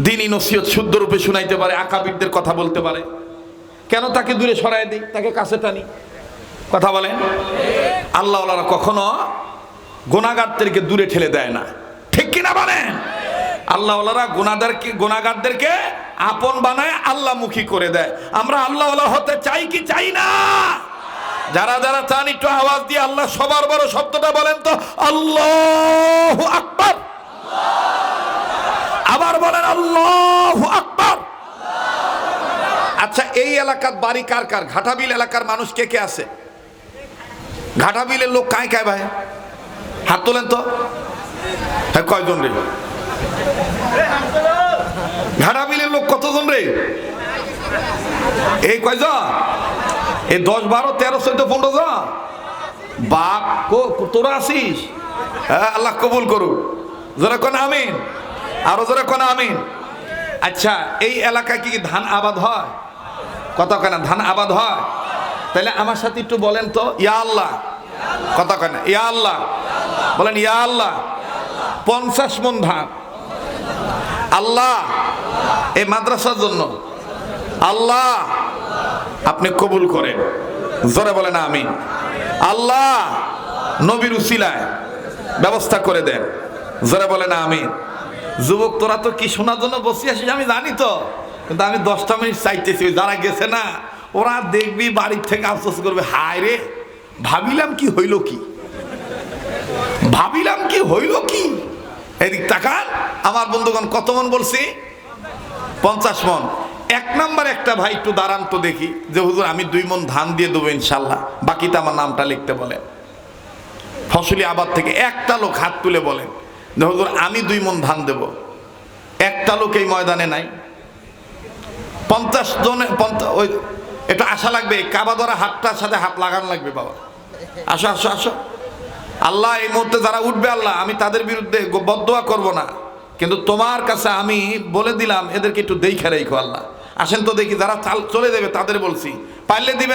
দ্বীনি নসিহত শুদ্ধ রূপে শুনাইতে পারে, আকাবিরদের কথা বলতে পারে, কেন তাকে দূরে সরাই দিই, তাকে কাছে টানি? কথা বলেন। আল্লাহ ওয়ালারা কখনো গুনাহগারদেরকে দূরে ঠেলে দেয় না, ঠিক কিনা বলেন? আল্লাহ ওয়ালারা গুনাহগারদেরকে আপন বানায়, আল্লাহমুখী করে দেয়। আমরা আল্লাহ ওয়ালা হতে চাই কি চাই না? যারা যারা চান একটু আওয়াজ দিয়ে আল্লাহ সবার বড় শব্দটা বলেন তো, আল্লাহু আকবার। আবার বলেন আল্লাহু আকবার। আচ্ছা, এই এলাকার বাড়ি কার কার? ঘাটাবিল এলাকার মানুষ কে কে আছে? ঘাটাবিলের লোক কায় কায় ভাই? হাত তোলেন তো। হ্যাঁ, কয়জন রে? ঘাটাবিলের লোক কতজন রে? এই কয়জন? এই 10, 12, 13, 14, 15 জন। বাপ তোরা আসিস? হ্যাঁ, আল্লাহ কবুল করুক। জোরে কোন আমিন, আরো জোরে কোন আমিন। আচ্ছা, এই এলাকায় কি ধান আবাদ হয়? কথা কেনা ধান আবাদ হয়? তাহলে আমার সাথে একটু বলেন তো, ইয়া আল্লাহ। কথা কেনা ইয়া আল্লাহ বলেন, ইয়া আল্লাহ 50 মণ ধান আল্লাহ এই মাদ্রাসার জন্য আল্লাহ আপনি কবুল করেন। জোরে বলেন আমিন। আল্লাহ নবীর উসিলায় ব্যবস্থা করে দেন। জোরে বলেন আমিন। যুবক, তোরা তো কি শোনার জন্য বসে আসিস আমি জানি তো, কিন্তু আমি 10টা মিনিট চাইতেছি। যারা গেছে না, ওরা দেখবি বাড়ির থেকে আফসোস করবে, হায় রে, ভাবিলাম কি হইল কি, ভাবিলাম কি হইল কি। এদিক তাকান আমার বন্ধুগণ, কত মন বলছি? 50 মণ। 1 নাম্বার একটা ভাই একটু দাঁড়ান তো দেখি, যে হুজুর আমি 2 মণ ধান দিয়ে দেবো ইনশাল্লাহ, বাকিটা আমার নামটা লিখতে বলেন। ফসলি আবাদ থেকে একটা লোক হাত তুলে বলেন যে হুজুর আমি 2 মণ ধান দেব। একটা লোক এই ময়দানে নাই। 50 জনে ওই এটা আশা লাগবে, কাবা ধরা হাতটার সাথে হাত লাগানো লাগবে। বাবা আসো আসো আসো। আল্লাহ এই মুহূর্তে যারা উঠবে, আল্লাহ আমি তাদের বিরুদ্ধে বদদোয়া করব না, কিন্তু তোমার কাছে আমি বলে দিলাম এদেরকে একটু দেখে রাখো আল্লাহ। আসেন তো দেখি, যারা চলে দেবে তাদের বলছি, পারলে দিবে।